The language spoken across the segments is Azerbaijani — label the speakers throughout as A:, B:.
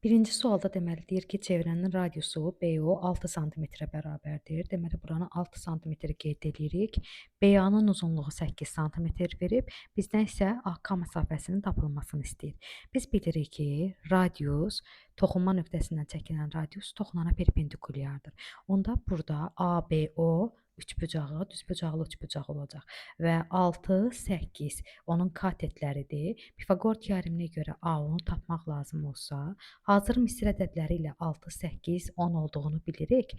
A: Birinci sualda deməli deyir ki, çevrənin radiusu BO 6 santimetrə bərabərdir. Deməli buranı 6 santimetr qeyd edirik. BA-nın uzunluğu 8 santimetr verib, bizdən isə AK məsafəsinin tapılmasını istəyir. Biz bilirik ki, radius toxunma nöqtəsindən çəkilən radius toxunana perpendikulyardır. Onda burada ABO üçbucağı, düzbucaqlı üçbucaq olacaq və 6, 8 onun katetləridir. Pifaqor teoreminə görə AO-nu tapmaq lazım olsa, hazır misir ədədləri ilə 6, 8, 10 olduğunu bilirik.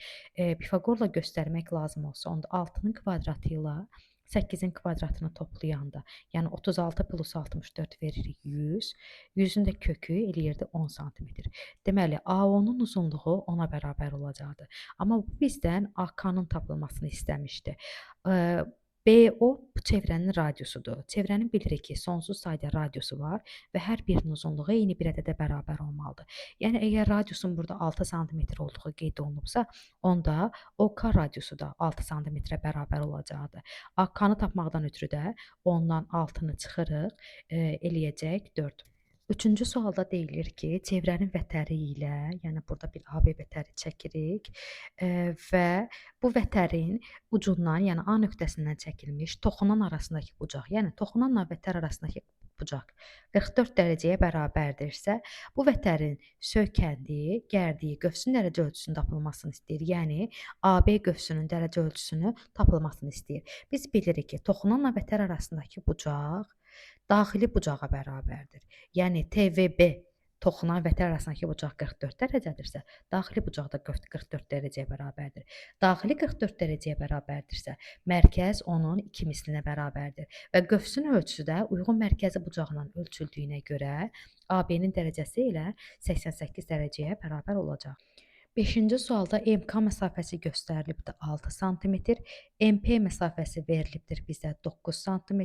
A: Pifaqorla göstərmək lazım olsa, onda 6-nın kvadratı ilə 8-in kvadratını toplayanda, yəni 36 plus 64 veririk 100. 100-ün də kökü eləyirdi 10 santimetr. Deməli, AO-nun uzunluğu 10-a bərabər olacaqdır. Amma bu bizdən AK-nın tapılmasını istəmişdi. BO bu çevrənin radiusudur. Çevrənin bilirik ki, sonsuz sayda radiusu var və hər birinin uzunluğu eyni bir ədədə bərabər olmalıdır. Yəni, əgər radiusun burada 6 santimetr olduğu qeyd olunubsa, onda OK radiusu da 6 santimetrə bərabər olacaqdır. AK-nı tapmaqdan ötürü də 10-dan 6-nı çıxırıq, eləyəcək 4. Üçüncü sualda deyilir ki, çevrənin vətəri ilə, yəni burada bir AB vətəri çəkirik və bu vətərin ucundan, yəni A nöqtəsindən çəkilmiş toxunan arasındakı bucaq, yəni toxunanla vətər arasındakı bucaq 44 dərəcəyə bərabərdirsə, bu vətərin söykəndiyi, gərdiyi qövsün dərəcə ölçüsünün tapılmasını istəyir. Yəni AB qövsünün dərəcə ölçüsünü tapılmasını istəyir. Biz bilirik ki, toxunanla vətər arasındakı bucaq daxili bucağa bərabərdir. Yəni TVB toxunan vətər arasındakı bucaq 44 dərəcədirsə, daxili bucaq da 44 dərəcəyə bərabərdir. Daxili 44 dərəcəyə bərabərdirsə, mərkəz onun 2 mislinə bərabərdir və qövsün ölçüsü də uyğun mərkəzi bucaqla ölçüldüyünə görə AB-nin dərəcəsi ilə 88 dərəcəyə bərabər olacaq. 5-ci sualda MK məsafəsi göstərilibdir 6 sm, MP məsafəsi verilibdir bizə 9 sm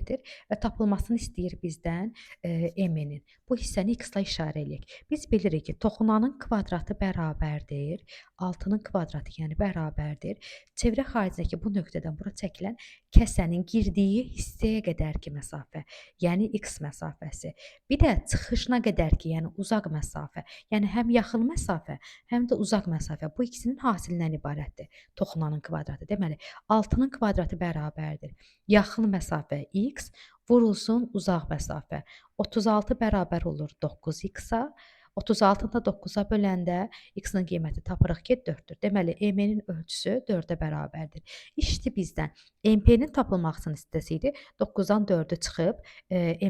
A: və tapılmasını istəyir bizdən M-nin. Bu hissəni x-la işarə eləyək. Biz bilirik ki, toxunanın kvadratı bərabərdir, 6-nın kvadratı, yəni bərabərdir. Çevrə xaricindəki bu nöqtədən bura çəkilən kəsənin girdiyi hissəyə qədərki məsafə, yəni x məsafəsi. Bir də çıxışına qədərki, yəni uzaq məsafə, yəni həm yaxın məsafə, həm də uzaq məsafə. Bu ikisinin hasilindən ibarətdir toxunanın kvadratı. Deməli, 6-nın kvadratı bərabərdir. Yaxın məsafə x vurulsun uzaq məsafə. 36 bərabər olur 9x-a. 36-nı da 9-a böləndə x-in qiyməti tapırıq ki, 4-dür. Deməli, M-nin ölçüsü 4-ə bərabərdir. İşte bizdən MP-nin tapılmasını istəsəydi, 9-dan 4-ü çıxıb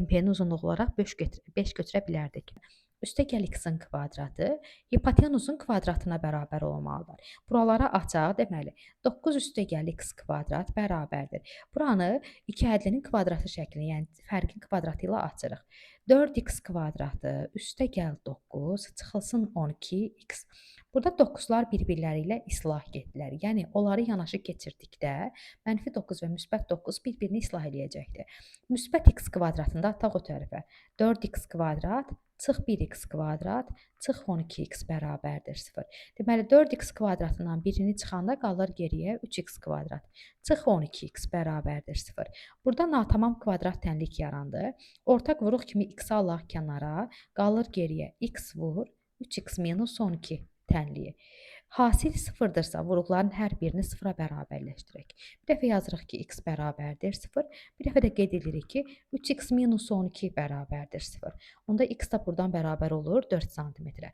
A: MP-nin uzunluğu olaraq 5 götürə bilərdik. Üstəgəl x-in kvadratı hipotenuzun kvadratına bərabər olmalıdır. Buralara açaq, deməli, 9 üstəgəl x kvadrat bərabərdir. Buranı iki hədlinin kvadratı şəklində, yəni fərqin kvadratı ilə açırıq. 4x kvadratı üstəgəl 9 çıxılsın 12x. Burada 9-lar bir-birləri ilə islah getdilər. Yəni, onları yanaşı keçirdikdə -9 və -9 bir-birini islah eləyəcəkdir. Müsbət x kvadratını da ataq o tərəfə. 4x kvadrat çıx 1x kvadrat çıx 12x bərabərdir 0. Deməli, 4x kvadratından birini çıxanda qalır geriyə 3x kvadrat. Çıx 12x bərabərdir 0. Burada natamam kvadrat tənlik yarandı. Ortaq vuruq kimi x alaq kənara, qalır geriyə x vur 3x minus 12 tənliyi. Hasil 0-dırsa, vuruqların hər birini 0-a bərabərləşdirək. Bir dəfə yazırıq ki, x bərabərdir 0. Bir dəfə də qeyd edirik ki, 3x minus 12 bərabərdir 0. Onda x da buradan bərabər olur 4 santimetrə.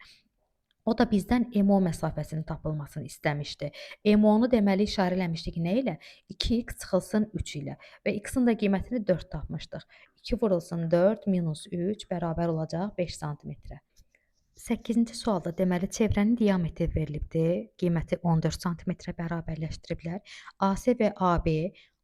A: O da bizdən MO məsafəsinin tapılmasını istəmişdi. MO-nu deməli işarələmişdik nə ilə? 2x çıxılsın 3 ilə və x-in də qiymətini 4 tapmışdıq. 2 vurulsun 4 minus 3 bərabər olacaq 5 santimetrə. 8-ci sualda deməli çevrənin diametri verilibdir. Qiyməti 14 santimetrə bərabərləşdiriblər. AC və AB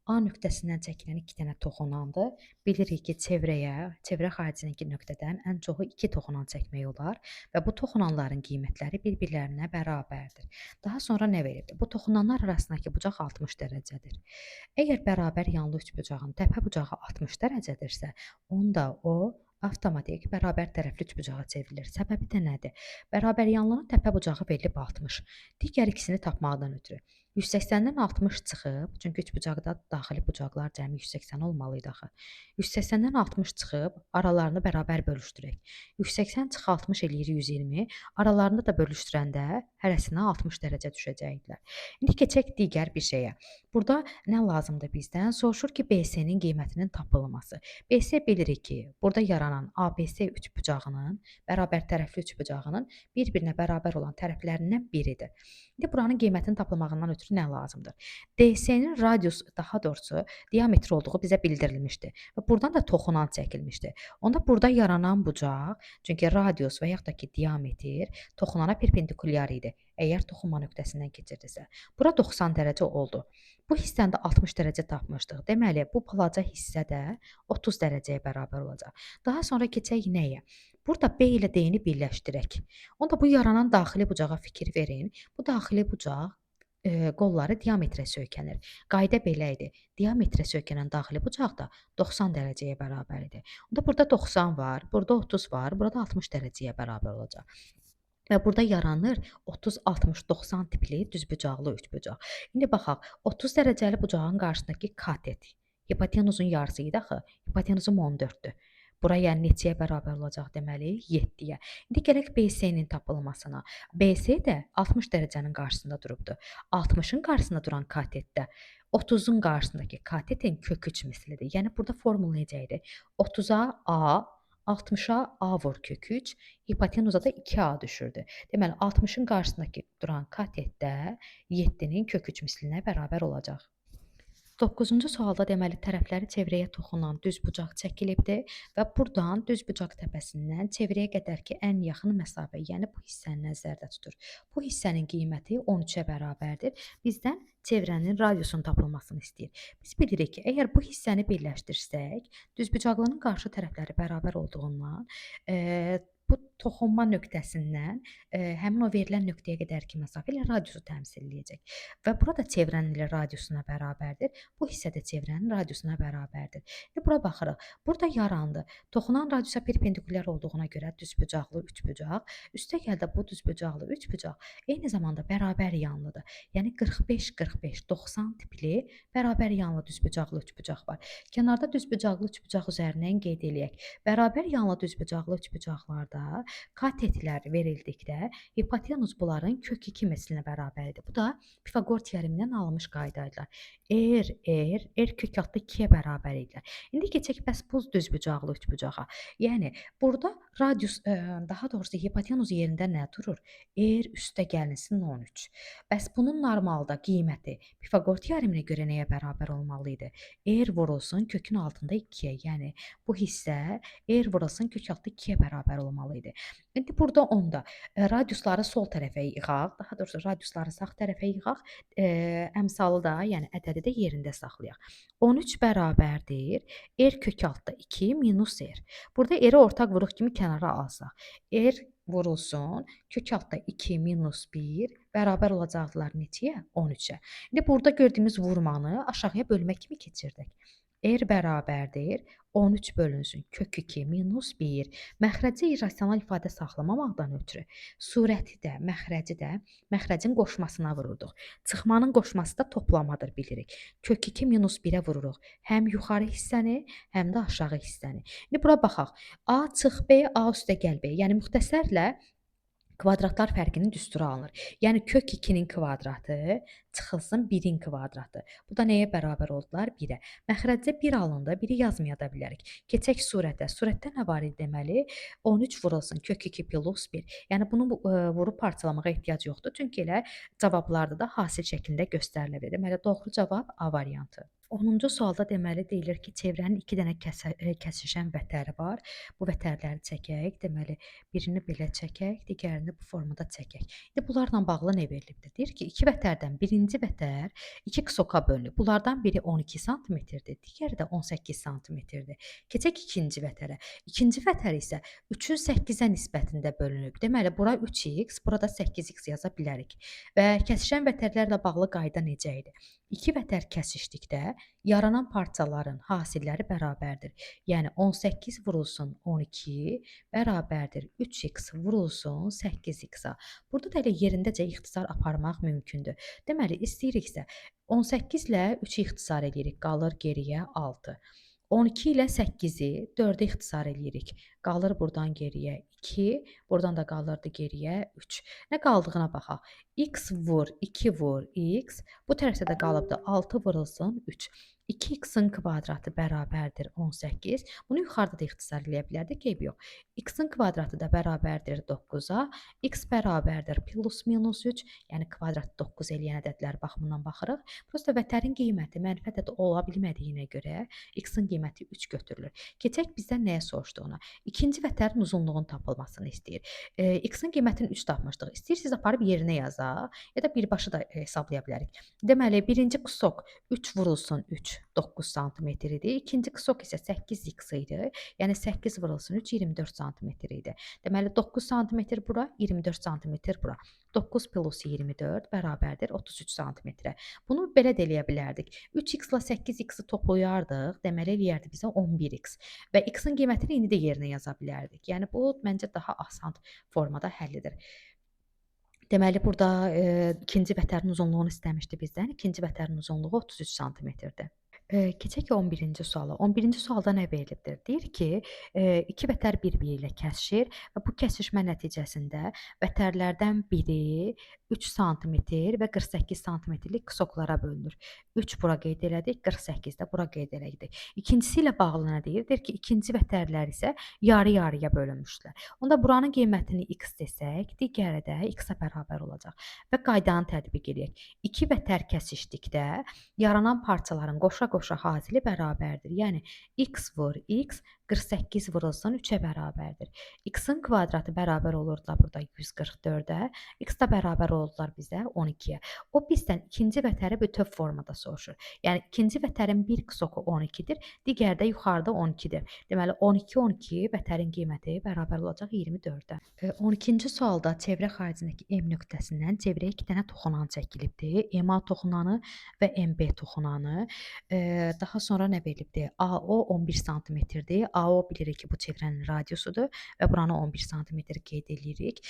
A: A nöqtəsindən çəkilən 2 dənə toxunandır. Bilirik ki, çevrə xaricindəki nöqtədən ən çoxu 2 toxunan çəkmək olar və bu toxunanların qiymətləri bir-birlərinə bərabərdir. Daha sonra nə verilibdir? Bu toxunanlar arasındakı bucaq 60 dərəcədir. Əgər bərabər yanlı üçbucağın təpə bucağı 60 dərəcədirsə, onda o avtomatik bərabər tərəfli üçbucağa çevrilir. Səbəbi də nədir? Bərabər yanlının təpə bucağı verilib 60. Digər ikisini tapmaqdan ötürü. 180-dən 60 çıxıb, çünki üçbucaqda daxili bucaqlar cəmi 180 olmalı idi axı. 180-dən 60 çıxıb, aralarını bərabər bölüşdürək. 180 çıx 60 eləyir 120. Aralarını da bölüşdürəndə hərəsinə 60 dərəcə düşəcəkdilər. İndi keçək digər bir şeyə. Burada nə lazımdır bizdən? Soruşur ki, BC-nin qiymətinin tapılması. BC bilirik ki, burada yaranan ABC üçbucağının, bərabər tərəfli üçbucağının bir-birinə bərabər olan tərəflərindən biridir. İndi buranın qiymətinin tapılmağından ötürü nə lazımdır? DC-nin radius, daha doğrusu diametr olduğu bizə bildirilmişdi və buradan da toxunan çəkilmişdi. Onda burada yaranan bucaq, çünki radius və yaxud da ki diametr toxunana perpendikulyar idi. Əgər toxunma nöqtəsindən keçirdisə, bura 90 dərəcə oldu. Bu hissəni də 60 dərəcə tapmışdıq. Deməli, bu balaca hissə də 30 dərəcəyə bərabər olacaq. Daha sonra keçək nəyə? Burada B ilə D-ni birləşdirək. Onda bu yaranan daxili bucağa fikir verin. Bu daxili bucaq qolları diametrə söykənir. Qayda belə idi. Diametrə söykənən daxili bucaq da 90 dərəcəyə bərabər idi. Onda burada 90 var, burada 30 var, burada 60 dərəcəyə bərabər olacaq. Və burada yaranır 30, 60, 90 tipli düzbucaqlı üçbucaq. İndi baxaq, 30 dərəcəli bucağın qarşısındakı katet. Hipotenuzun yarısı idi axı. Hipotenuzum 14-dür. Bura yəni neçəyə bərabər olacaq deməli? 7-yə. İndi gələk BC-nin tapılmasına. BC də 60 dərəcənin qarşısında durubdu. 60-ın qarşısında duran katetdə 30-un qarşısındakı katetin kök 3 mislidir. Yəni burada formul necə idi? 30-a A, 60-a A vur kök 3, hipotenuza da 2A düşürdü. Deməli 60-ın qarşısındakı duran katetdə 7-nin kök 3 mislinə bərabər olacaq. 9-cu sualda deməli tərəfləri çevrəyə toxunan düzbucaq çəkilibdir və buradan düzbucaq təpəsindən çevrəyə qədərki ən yaxın məsafə, yəni bu hissəni nəzərdə tutur. Bu hissənin qiyməti 13-ə bərabərdir. Bizdən çevrənin radiusunun tapılmasını istəyir. Biz bilirik ki, əgər bu hissəni birləşdirsək, düzbucaqlının qarşı tərəfləri bərabər olduğundan bu toxunma nöqtəsindən həmin o verilən nöqtəyə qədərki məsafə ilə radiusu təmsil edəcək. Və burada çevrənin ilə radiusuna bərabərdir. Bu hissə də çevrənin radiusuna bərabərdir. İndi bura baxırıq. Burada yarandı. Toxunan radiusa perpendikulyar olduğuna görə düzbucaqlı üçbucaq, üstəgəl də bu düzbucaqlı üçbucaq eyni zamanda bərabər yanlıdır. Yəni 45-45, 90 tipli bərabər yanlı düzbucaqlı üçbucaq var. Kənarda düzbucaqlı üçbucaq üzərindən qeyd eləyək. Bərabər yanlı düzbucaqlı üçbucaqlarda katetlər verildikdə hipotenuz bunların kök 2 mislinə bərabərdir. Bu da Pifaqor teoremindən alınmış qaydaydılar. R kök altda 2-yə bərabər idilər. İndi keçək bəs bu düzbucaqlı üçbucağa. Yəni burada radius, daha doğrusu hipotenuz yerində nə durur? R üstə gəlinsin 13. Bəs bunun normalda qiyməti Pifaqor teoreminə görə nəyə bərabər olmalı idi? R vurulsun kökün altında 2-yə. Yəni bu hissə R vurulsun kök altda 2-yə bərabər olmalı idi. İndi burada onda radiusları sol tərəfə yığaq, daha doğrusu radiusları sağ tərəfə yığaq, əmsalı da, yəni ədədi də yerində saxlayaq. 13 bərabərdir R kök altda 2 minus R. Burada R-i ortaq vuruq kimi kənara alsaq. R vurulsun kök altda 2 minus 1 bərabər olacaqlar neçəyə? 13-ə. İndi burada gördüyümüz vurmanı aşağıya bölmək kimi keçirdək. R bərabərdir 13 bölünsün kök 2 minus 1. Məxrəcə irrasional ifadə saxlamamaqdan ötürü surəti də, məxrəcin qoşmasına vururduq. Çıxmanın qoşması da toplamadır bilirik. Kök 2 minus 1-ə vururuq. Həm yuxarı hissəni, həm də aşağı hissəni. İndi bura baxaq. A çıx B, A üstə gəl B. Yəni müxtəsərlə kvadratlar fərqinin düsturu alınır. Yəni kök 2-nin kvadratı çıxılsın 1-in kvadratı. Bu da nəyə bərabər oldular? 1-ə. Məxrəcdə 1 alındı, 1-i yazmaya da bilərik. Keçək surətə. Surətdə nə var idi deməli? 13 vurulsun kök 2 plus 1. Yəni bunu vurub parçalamağa ehtiyac yoxdur. Çünki elə cavablarda da hasil şəklində göstərilir. Deməli doğru cavab A variantı. 10-cu sualda deməli deyilir ki, çevrənin 2 dənə kəsişən vətəri var. Bu vətərləri çəkək. Deməli birini belə çəkək, digərini bu formada çəkək. İndi bunlarla bağlı nə verilibdir? Deyir ki, 2 vətərdən birinci vətər 2 ksoka bölünüb. Bunlardan biri 12 sm-dir, digəri də 18 sm-dir. Keçək ikinci vətərə. İkinci vətər isə 3-ün 8-ə nisbətində bölünüb. Deməli bura 3x, burada 8x yaza bilərik. Və kəsişən vətərlərlə bağlı qayda necə idi? İki vətər kəsişdikdə yaranan parçaların hasilləri bərabərdir. Yəni 18 vurulsun 12 bərabərdir 3x vurulsun 8x-a. Burada da elə yerindəcə ixtisar aparmaq mümkündür. Deməli, istəyiriksə 18 ilə 3-ü ixtisar edirik, qalır geriyə 6. 12 ilə 8-i 4-ə ixtisar edirik. Qalır burdan geriyə 2, burdan da qalırdı geriyə 3. Nə qaldığına baxaq. X vur, 2 vur, x. Bu tərəfdə də qalıbdı 6 vurulsun 3. 2x-in kvadratı bərabərdir 18. Bunu yuxarıda da ixtisar eləyə bilərdik, eybi yox. X-in kvadratı da bərabərdir 9-a. X bərabərdir plus minus 3, yəni kvadrat 9 eləyən ədədlər baxımından baxırıq. Prosta vətərin qiyməti mənfi ədəd ola bilmədiyinə görə x-in qiyməti 3 götürülür. Keçək bizdən nəyə soruşduğuna. İkinci vətərin uzunluğunun tapılmasını istəyir. X-in qiymətini 3 tapmışdıq. İstəyirsiniz aparıb yerinə yazaq, ya da birbaşa da hesablaya bilərik. Deməli, birinci qısok 3 vurulsun 3, 9 sm idi. İkinci qısok isə 8x idi. Yəni 8 vurulsun 3, 24 sm idi. Deməli, 9 sm bura, 24 sm bura. 9 plus 24 bərabərdir 33 sm. Bunu belə də eləyə bilərdik. 3x ilə 8x-i toplayardıq, deməli eləyərdi bizə 11x. Və x-in qiymətini indi də yerinə yaza bilərdik. Yəni bu məncə daha asan formada həllidir. Deməli, burada ikinci vətərin uzunluğunu istəmişdi bizdən. İkinci vətərin uzunluğu 33 sm-dir. Keçək 11-ci suala. 11-ci sualda nə verilibdir? Deyir ki, iki vətər bir-biri ilə kəsişir və bu kəsişmə nəticəsində vətərlərdən biri 3 sm və 48 sm-lik qısoklara bölünür. 3 bura qeyd elədik, 48 də bura qeyd elədik. İkincisi ilə bağlı nə deyir? Deyir ki, ikinci vətərlər isə yarı-yarıya bölünmüşlər. Onda buranın qiymətini x desək, digəri də x-ə bərabər olacaq. Və qaydanı tətbiq edək. İki vətər kəsişdikdə yaranan parçaların qoşa-qoşa hasili bərabərdir. Yəni x vur x 48 vurulsun 3-ə bərabərdir. X-in kvadratı bərabər olurdular burada 144-ə, x də bərabər oldular bizə 12-yə. O bizdən ikinci vətəri bütöv formada soruşur. Yəni ikinci vətərin bir qısoku 12-dir, digəri də yuxarıda 12-dir. Deməli 12 vətərin qiyməti bərabər olacaq 24-ə. 12-ci sualda çevrə xaricindəki M nöqtəsindən çevrəyə 2 dənə toxunan çəkilibdir. MA toxunanı və MB toxunanı. Daha sonra nə verilibdir? AO 11 sm-dir. AO bilirik ki, bu çevrənin radiusudur və buranı 11 sm qeyd edirik.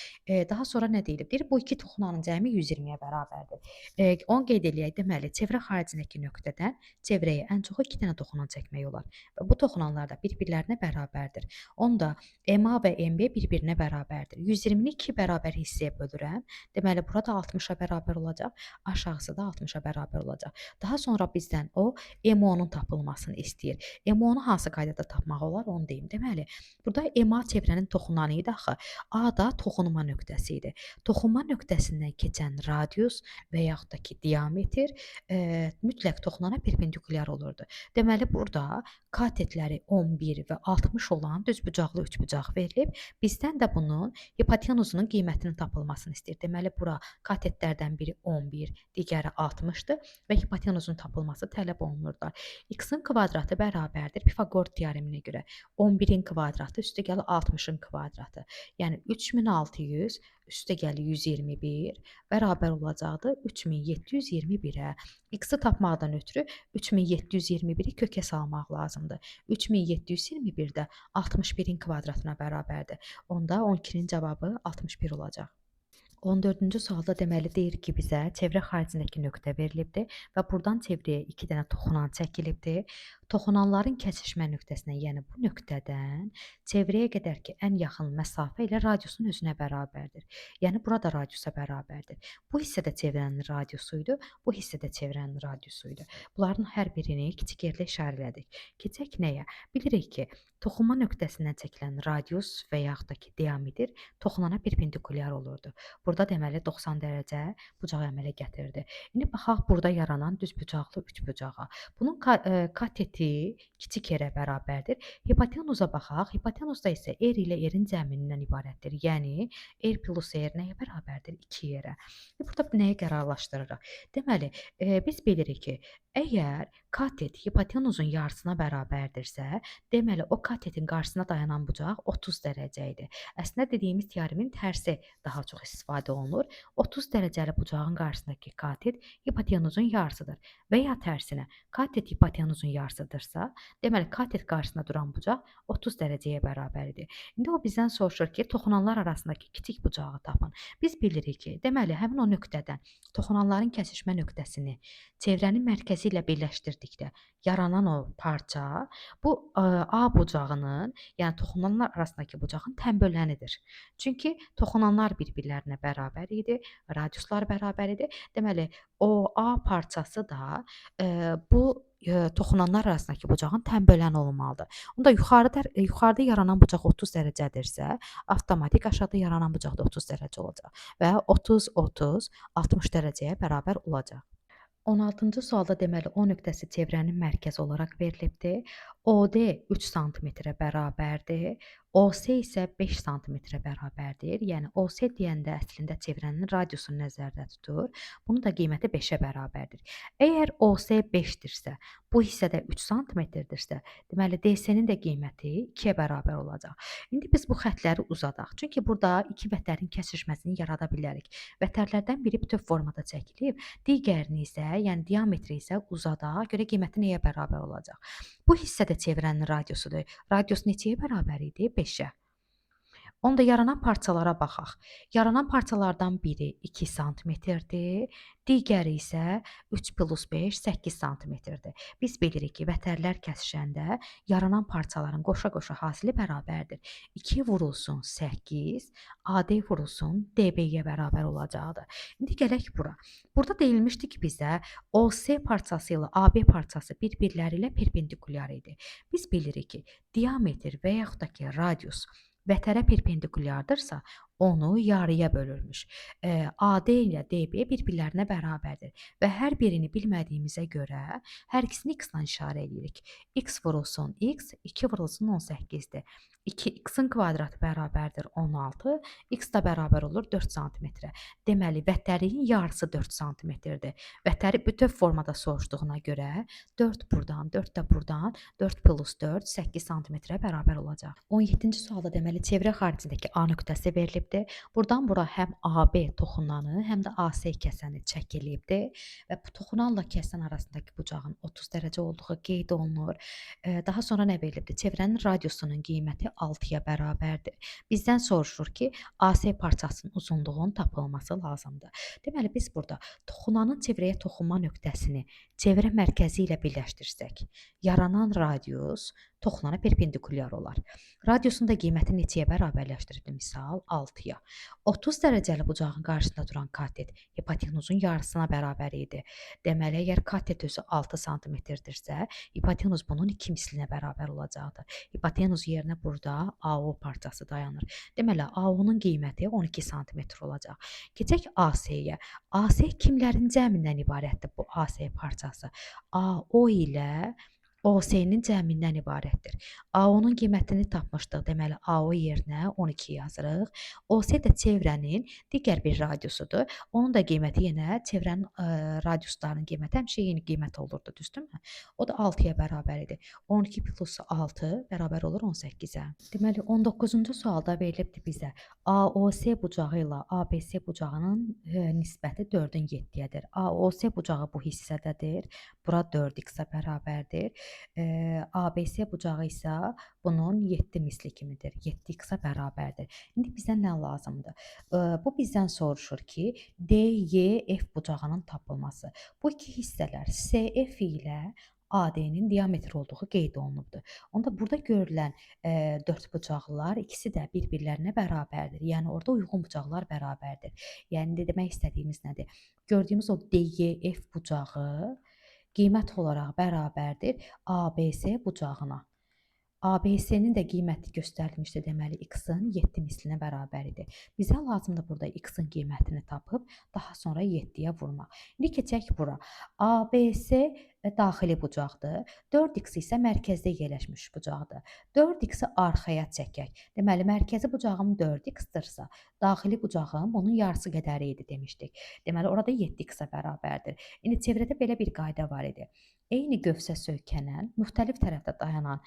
A: Daha sonra nə deyilib? Deyir, bu iki toxunanın cəmi 120-yə bərabərdir. Onu qeyd eləyək. Deməli, çevrə xaricindəki nöqtədən çevrəyə ən çoxu 2 dənə toxunan çəkmək olar. Və bu toxunanlar da bir-birlərinə bərabərdir. Onda MA və MB bir-birinə bərabərdir. 120-ni 2 bərabər hissəyə bölürəm. Deməli, burada 60-a bərabər olacaq, aşağısı da 60-a bərabər olacaq. Daha sonra bizdən o MO-nun tapılmasını istəyir. MO-nu hansı qaydada tapmaq olar, onu deyim. Deməli, burada MA çevrənin toxunanı idi axı. A da toxunma nöqtəsi idi. Toxunma nöqtəsindən keçən radius və yaxud da ki, diametr mütləq toxunana perpendikulyar olurdu. Deməli, burada katetləri 11 və 60 olan düzbucaqlı üçbucaq verilib. Bizdən də bunun hipotenuzunun qiymətinin tapılmasını istəyir. Deməli, bura katetlərdən biri 11, digəri 60-dır və hipotenuzun tapılması tələb olunurlar. X-in kvadratı bərabərdir Pifaqor teoreminə görə 11-in kvadratı üstəgəl 60-ın kvadratı. Yəni 3600 üstəgəl 121 bərabər olacaqdır 3721-ə. X-i tapmaqdan ötürü 3721-i kökə salmaq lazımdır. 3721 də 61-in kvadratına bərabərdir. Onda 12-nin cavabı 61 olacaq. 14-cü sualda deməli deyir ki, bizə çevrə xaricindəki nöqtə verilibdir və buradan çevrəyə 2 dənə toxunan çəkilibdir. Toxunanların kəsişmə nöqtəsinə, yəni bu nöqtədən çevrəyə qədər ki, ən yaxın məsafə ilə radiusun özünə bərabərdir. Yəni burada radiusa bərabərdir. Bu hissədə çevrənin radiusu idi, bu hissədə çevrənin radiusu idi. Bunların hər birini kiçik yerlə işarələdik. Keçək nəyə? Bilirik ki, toxunma nöqtəsindən çəkilən radius və yaxud da ki, diametr toxunana perpendikulyar olurdu. Burada deməli 90 dərəcə bucağı əmələ gətirdi. İndi baxaq burada yaranan düzbucaqlı üçbucağa. Bunun kateti kiçik yerə bərabərdir. Hipotenuza baxaq. Hipotenuzda isə R ilə R-in cəmindən ibarətdir. Yəni R plus R nəyə bərabərdir? 2 yerə. Burada nəyə qərarlaşdırırıq? Deməli, biz bilirik ki, Əgər katet hipotenuzun yarısına bərabərdirsə, deməli o katetin qarşısına dayanan bucaq 30 dərəcə idi. Əslində dediyimiz teoremin tərsi daha çox istifadə olunur. 30 dərəcəli bucağın qarşısındakı katet hipotenuzun yarısıdır. Və ya tərsinə, katet hipotenuzun yarısıdırsa, deməli katet qarşısında duran bucaq 30 dərəcəyə bərabər idi. İndi o bizdən soruşur ki, toxunanlar arasındakı kiçik bucağı tapın. Biz bilirik ki, deməli həmin o nöqtədən toxunanların kəsişmə nöqtəsini çevrənin mərkəzi ilə birləşdirdikdə yaranan o parça bu A bucağının, yəni toxunanlar arasındakı bucağın təmbölənidir. Çünki toxunanlar bir-birlərinə bərabər idi, radiuslar bərabər idi. Deməli, o A parçası da bu toxunanlar arasındakı bucağın təmböləni olmalıdır. Onda yuxarıda yaranan bucaq 30 dərəcədirsə, avtomatik aşağıda yaranan bucaq da 30 dərəcə olacaq və 30, 30, 60 dərəcəyə bərabər olacaq. 16-cı sualda deməli O nöqtəsi çevrənin mərkəzi olaraq verilibdir. OD 3 sm-ə bərabərdir. OC isə 5 sm-ə bərabərdir. Yəni OC deyəndə əslində çevrənin radiusunu nəzərdə tutur. Bunun da qiyməti 5-ə bərabərdir. Əgər OC 5-dirsə, bu hissədə 3 sm-dirsə, deməli DC-nin də qiyməti 2-yə bərabər olacaq. İndi biz bu xəttləri uzadaq. Çünki burada iki vətərin kəsişməsini yarada bilərik. Vətərlərdən biri bütöv formada çəkilib, digərini isə, yəni diametri isə uzadaq, görə qiyməti nəyə bərabər olacaq? Bu hissədə çevrənin radiusudur. Radius neçəyə bərabər idi? 5-ə. Onda yaranan parçalara baxaq. Yaranan parçalardan biri 2 sm-dir, digəri isə 3 + 5 8 sm-dir. Biz bilirik ki, vətərlər kəsişəndə yaranan parçaların qoşa-qoşa hasili bərabərdir. 2 vurulsun 8, AD vurulsun DB-yə bərabər olacaqdır. İndi gələk bura. Burada deyilmişdi ki, bizə OC parçası ilə AB parçası bir-birləri ilə perpendikulyar idi. Biz bilirik ki, diametr və yaxud da ki, radius vətərə perpendikulyardırsa, onu yarıya bölürmüş. AD ilə DB bir-birlərinə bərabərdir və hər birini bilmədiyimizə görə hər ikisini x-la işarə edirik. X vurulsun x, 2 vurulsun 18-dir. 2x-in kvadratı bərabərdir 16, x da bərabər olur 4 sm. Deməli, vətərin yarısı 4 sm-dir. Vətəri bütöv formada soruşduğuna görə 4 buradan, 4 də buradan, 4 + 4 8 sm-ə bərabər olacaq. 17-ci sualda deməli çevrə xaricindəki A nöqtəsi verilibdir. Buradan bura həm AB toxunanı, həm də AC kəsəni çəkilibdir və bu toxunanla kəsən arasındakı bucağın 30 dərəcə olduğu qeyd olunur. Daha sonra nə verilibdir? Çevrənin radiusunun qiyməti 6-ya bərabərdir. Bizdən soruşur ki, AC parçasının uzunluğunun tapılması lazımdır. Deməli, biz burada toxunanın çevrəyə toxunma nöqtəsini çevrə mərkəzi ilə birləşdirsək, yaranan radius toxunana perpendikulyar olar. Radiusun da qiyməti neçəyə bərabərləşdirildi? Misal 6-ya. 30 dərəcəli bucağın qarşısında duran katet hipotenuzun yarısına bərabər idi. Deməli, əgər katet özü 6 sm-dirsə, hipotenuz bunun 2 mislinə bərabər olacaqdır. Hipotenuz yerinə burada AO parçası dayanır. Deməli, AO-nun qiyməti 12 sm olacaq. Keçək AC-yə. AC kimlərin cəmindən ibarətdir bu AC parçası? AO ilə OC-nin cəmindən ibarətdir. AO-nun qiymətini tapmışdıq. Deməli, AO yerinə 12 yazırıq. OC də çevrənin digər bir radiusudur. Onun da qiyməti yenə çevrənin radiuslarının qiyməti həmişə eyni qiymət olurdu, düzdürmü? O da 6-ya bərabər idi. 12 + 6 bərabər olur 18-ə. Deməli, 19-cu sualda verilibdir bizə. AOC bucağı ilə ABC bucağının nisbəti 4-ün 7-yədir. AOC bucağı bu hissədədir. Bura 4x-ə bərabərdir. ABC bucağı isə bunun 7 misli kimidir. 7x-a bərabərdir. İndi bizdən nə lazımdır? Bu bizdən soruşur ki, DYF bucağının tapılması. Bu iki hissələr CF ilə AD-nin diametri olduğu qeyd olunubdur. Onda burada görülən 4 bucaqlar ikisi də bir-birlərinə bərabərdir. Yəni orada uyğun bucaqlar bərabərdir. Yəni demək istədiyimiz nədir? Gördüyümüz o DYF bucağı qiymət olaraq bərabərdir ABC bucağına. ABC-nin də qiyməti göstərilmişdir, deməli x-in 7 mislinə bərabər idi. Bizə lazımdır burada x-in qiymətini tapıb daha sonra 7-yə vurmaq. İndi keçək bura. ABC və daxili bucaqdır. 4x isə mərkəzdə yerləşmiş bucaqdır. 4x-i arxaya çəkək. Deməli, mərkəzi bucağım 4x-dırsa, daxili bucağım bunun yarısı qədər idi demişdik. Deməli, orada 7x-ə bərabərdir. İndi çevrədə belə bir qayda var idi. Eyni qövsə söykənən, müxtəlif tərəfdə dayanan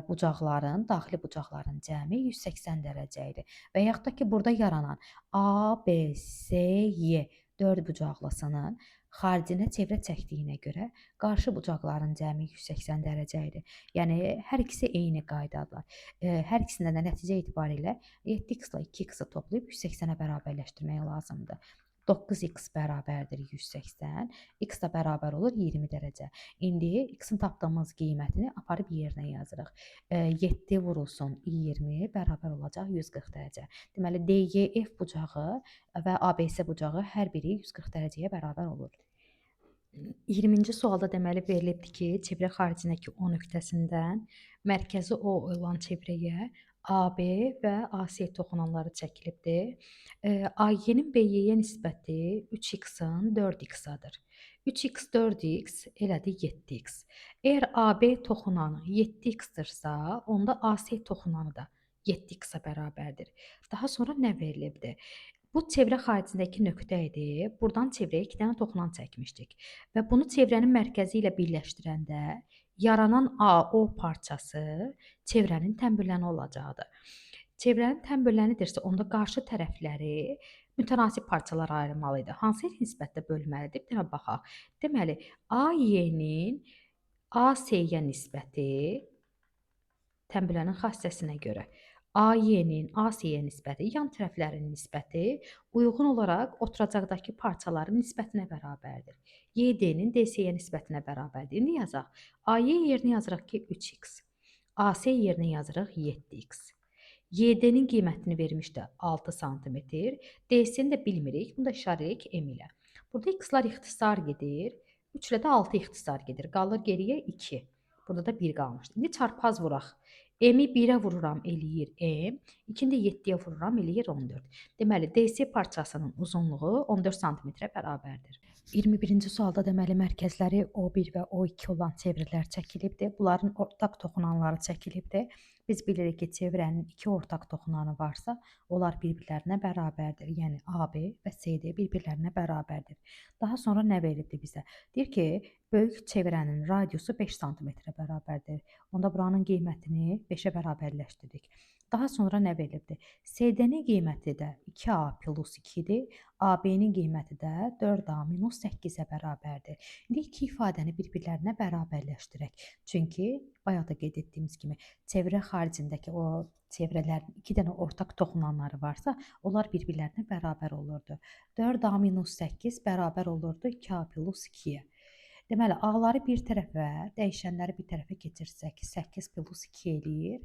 A: bucaqların, daxili bucaqların cəmi 180 dərəcə idi. Və yaxud da ki, burada yaranan A, B, C, Y 4 bucaqlısının xaricinə çevrə çəkdiyinə görə qarşı bucaqların cəmi 180 dərəcə idi. Yəni hər ikisi eyni qaydadılar. Hər ikisində də nəticə etibarilə 7x ilə 2x-i toplayıb 180-ə bərabərləşdirmək lazımdır. 9x bərabərdir 180, x də bərabər olur 20 dərəcə. İndi x-in tapdığımız qiymətini aparıb yerinə yazırıq. 7 vurulsun 20 bərabər olacaq 140 dərəcə. Deməli, DYF bucağı və ABS bucağı hər biri 140 dərəcəyə bərabər olur. 20-ci sualda deməli verilibdir ki, çevrə xaricindəki O nöqtəsindən mərkəzi O olan çevrəyə AB və AC toxunanları çəkilibdir. AY-nin BY-yə nisbəti 3x-in 4x-adır. 3x 4x elədi 7x. Əgər AB toxunanı 7x-dırsa, onda AC toxunanı da 7x-a bərabərdir. Daha sonra nə verilibdir? Bu çevrə xaricindəki nöqtə idi. Buradan çevrəyə 2 dənə toxunan çəkmişdik. Və bunu çevrənin mərkəzi ilə birləşdirəndə yaranan AO parçası çevrənin tənbirləni olacaqdır. Çevrənin tənbirlənidirsə, onda qarşı tərəfləri mütənasib parçalara ayırmalıydı. Hansı nisbətdə bölməlidir? Bir dənə baxaq. Deməli, AY-nin AC-yə nisbəti tənbirlənin xassəsinə görə AY-nin AC-yə nisbəti, yan tərəflərin nisbəti uyğun olaraq oturacaqdakı parçaların nisbətinə bərabərdir. YD-nin DC-yə nisbətinə bərabərdir. İndi yazaq. AY yerinə yazırıq ki 3x. AC yerinə yazırıq 7x. YD-nin qiymətini vermişdi 6 sm. DC-ni də bilmirik. Bunu da işarələyək M ilə. Burada x-lar ixtisar gedir. 3 ilə də 6 ixtisar gedir. Qalır geriyə 2. Burada da 1 qalmışdı. İndi çarpaz vuraq. M-i 1-ə vururam eləyir M. 2-ni də 7-yə vururam eləyir 14. Deməli, DC parçasının uzunluğu 14 sm-ə bərabərdir. 21-ci sualda deməli mərkəzləri O1 və O2 olan çevrələr çəkilibdir. Bunların ortaq toxunanları çəkilibdir. Biz bilirik ki, çevrənin 2 ortaq toxunanı varsa, onlar bir-birlərinə bərabərdir. Yəni AB və CD bir-birlərinə bərabərdir. Daha sonra nə verilibdir bizə? Deyir ki, böyük çevrənin radiusu 5 sm-ə bərabərdir. Onda buranın qiymətini 5-ə bərabərləşdirdik. Daha sonra nə verilibdir? CD-nin qiyməti də 2A plus 2-dir. AB-nin qiyməti də 4A minus 8-ə bərabərdir. İndi iki ifadəni bir-birlərinə bərabərləşdirək. Çünki bayaq da qeyd etdiyimiz kimi çevrə xaricindəki o çevrələrin 2 dənə ortaq toxunanları varsa, onlar bir-birlərinə bərabər olurdu. 4A minus 8 bərabər olurdu 2A plus 2-yə. Deməli, A-ları bir tərəfə, dəyişənləri bir tərəfə keçirsək, 8 plus 2 eləyir.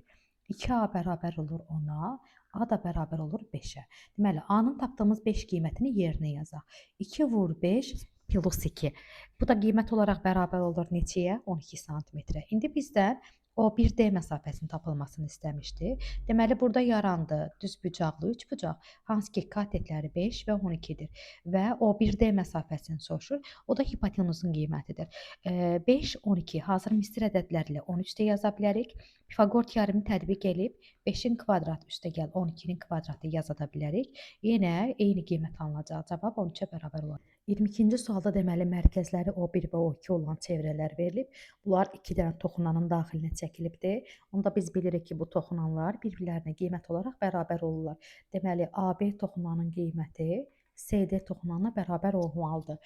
A: 2A bərabər olur 10-a, A da bərabər olur 5-ə. Deməli, A-nın tapdığımız 5 qiymətini yerinə yazaq. 2 vur 5 plus 2. Bu da qiymət olaraq bərabər olur neçəyə? 12 sm-ə. İndi bizdən o 1D məsafəsinin tapılmasını istəmişdi. Deməli, burada yarandı düz bucaqlı 3 bucaq, hansı ki katetləri 5 və 12-dir. Və o 1D məsafəsini soruşur. O da hipotenuzun qiymətidir. 5, 12 hazır misir ədədlərlə 13 də yaza bilərik. Pifaqor teoremini tətbiq edib 5-in kvadratı üstəgəl 12-nin kvadratı yaza da bilərik. Yenə eyni qiymət alınacaq. Cavab 13-ə bərabər olacaq. 22-ci sualda deməli mərkəzləri O1 və O2 olan çevrələr verilib. Bunlar 2 dənə toxunanın daxilinə çəkilibdir. Onda biz bilirik ki, bu toxunanlar bir-birlərinə qiymət olaraq bərabər olurlar. Deməli, AB toxunanın qiyməti CD toxunanına bərabər olmalıdır.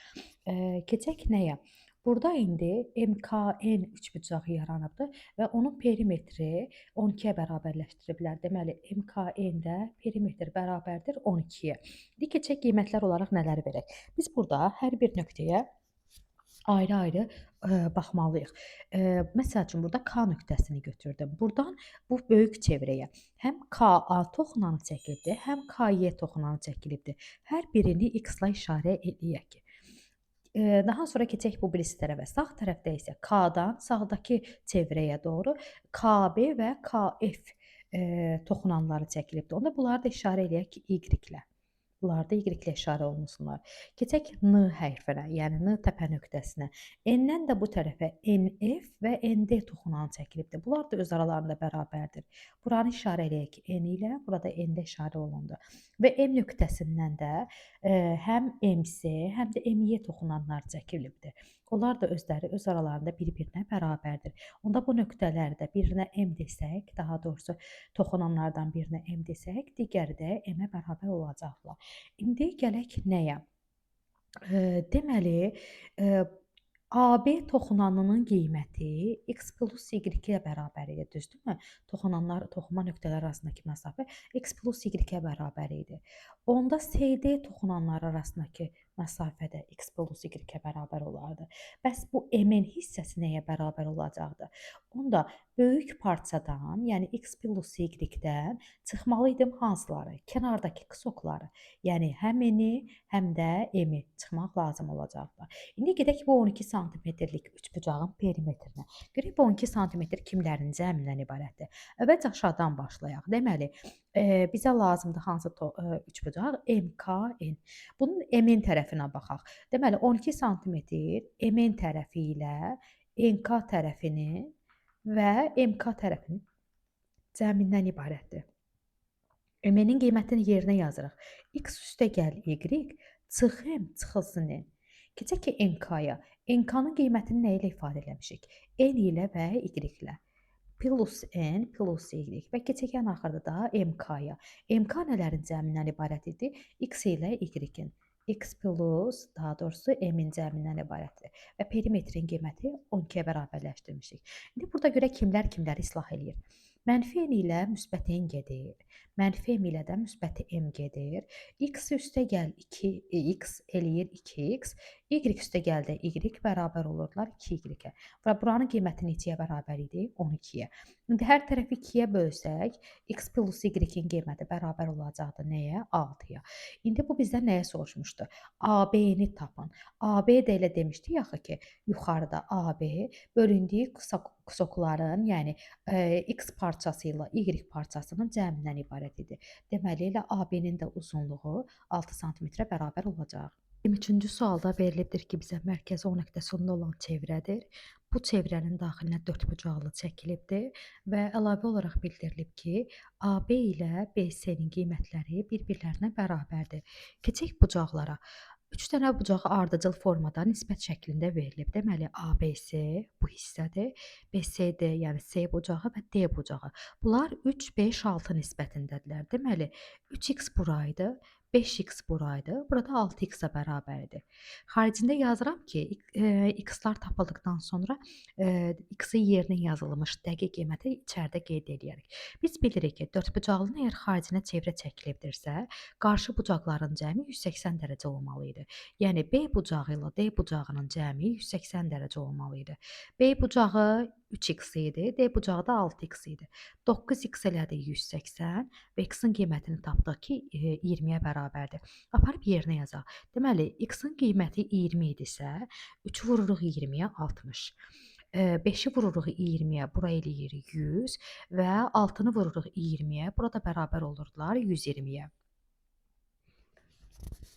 A: Keçək nəyə? Burada indi MKN üçbucağı yaranıbdır və onun perimetri 12-yə bərabərləşdiriblər. Deməli, MKN-də perimetr bərabərdir 12-yə. İndi keçək qiymətlər olaraq nələri verək? Biz burada hər bir nöqtəyə ayrı-ayrı baxmalıyıq. Məsəl üçün, burada K nöqtəsini götürdüm. Buradan bu böyük çevrəyə həm KA toxunanı çəkilibdir, həm KY toxunanı çəkilibdir. Hər birini X-la işarə eləyək. Daha sonra keçək bu birisi tərəfə. Sağ tərəfdə isə K-dan sağdakı çevrəyə doğru KB və KF toxunanları çəkilibdir. Onda bunları da işarə eləyək ki, Y-lə. Bunlar da y ilə işarə olunsunlar. Keçək N hərfinə, yəni N təpə nöqtəsinə. N-dən də bu tərəfə NF və ND toxunanı çəkilibdir. Bunlar da öz aralarında bərabərdir. Buranı işarə eləyək N ilə, burada ND işarə olundu. Və M nöqtəsindən də həm MC, həm də MY toxunanlar çəkilibdir. Onlar da özləri öz aralarında bir-birinə bərabərdir. Onda bu nöqtələrdə birinə M desək, daha doğrusu toxunanlardan birinə M desək, digəri də M-ə bərabər olacaqlar. İndi gələk nəyə? Deməli, AB toxunanının qiyməti x plus y-ə bərabər idi, düzdürmü? Toxunma nöqtələr arasındakı məsafə x plus y-ə bərabər idi. Onda CD toxunanlar arasındakı məsafə də x plus y-ə bərabər olardı. Bəs bu M-in hissəsi nəyə bərabər olacaqdı? Onda böyük parçadan, yəni x plus y-dən çıxmalı idim hansıları? Kənardakı ksokları, yəni həm N-i, həm də M-i çıxmaq lazım olacaqdı. İndi gedək bu 12 sm-lik üçbucağın perimetrinə. Görək bu 12 sm kimlərin cəmindən ibarətdir? Əvvəlcə aşağıdan başlayaq. Deməli, bizə lazımdır hansı üçbucaq? MKN. Bunun M-in tərəfinə baxaq. Deməli, 12 sm M-in tərəfi ilə NK tərəfinin və MK tərəfinin cəmindən ibarətdir. M-nin qiymətini yerinə yazırıq. X üstə gəl Y, çıx M, çıxılsın N. Keçək ki, NK-ya. NK-nın qiymətini nə ilə ifadə eləmişik? N ilə və Y ilə. Plus N plus Y. Və keçək ən axırda da MK-ya. MK nələrin cəmindən ibarət idi? X ilə Y-in. X plus, daha doğrusu M-in cəmindən ibarətdir. Və perimetrin qiyməti 12-yə bərabərləşdirmişik. İndi burada görə kimlər kimləri islah eləyir? Mənfi N ilə müsbət N gedir. Mənfi M ilə də müsbət M gedir. X üstə gəl 2x eləyir 2x. Y üstə gəl də Y bərabər olurlar 2y-ə. Və buranın qiyməti neçəyə bərabər idi? 12-yə. İndi hər tərəfi 2-yə bölsək, x plus y-in qiyməti bərabər olacaqdı nəyə? 6-ya. İndi bu bizdən nəyə soruşmuşdu? AB-ni tapın. AB də elə demişdik axı ki, yuxarıda AB bölündüyü ksokların, yəni x parçası ilə y parçasının cəmindən ibarət idi. Deməli, elə AB-nin də uzunluğu 6 sm-ə bərabər olacaq. 23-cü sualda verilibdir ki, bizə mərkəzi O nöqtəsində olan çevrədir. Bu çevrənin daxilinə dördbucaqlı çəkilibdir və əlavə olaraq bildirilib ki, AB ilə BC-nin qiymətləri bir-birlərinə bərabərdir. Keçək bucaqlara. 3 dənə bucağı ardıcıl formada nisbət şəklində verilib. Deməli, ABC bu hissədir, BCD, yəni C bucağı və D bucağı. Bunlar 3, 5, 6 nisbətindədirlər. Deməli, 3x buraydı, 5x buraydı, burada 6x-ə bərabər idi. Xaricində yazıram ki, x-lar tapıldıqdan sonra x-in yerinə yazılmış dəqiq qiyməti içəridə qeyd edərik. Biz bilirik ki, dördbucaqlının əgər xaricinə çevrə çəkilibdirsə, qarşı bucaqların cəmi 180 dərəcə olmalı idi. Yəni, B bucağı ilə D bucağının cəmi 180 dərəcə olmalı idi. B bucağı 3x idi, D bucağı da 6x idi. 9x elədi 180 və x-in qiymətini tapdıq ki, 20-yə bərabərdir. Aparıb yerinə yazaq. Deməli, x-in qiyməti 20 idisə, 3 vururuq 20-yə 60. 5-i vururuq 20-yə, bura eləyir 100 və 6-nı vururuq 20-yə, burada bərabər olurdular 120-yə.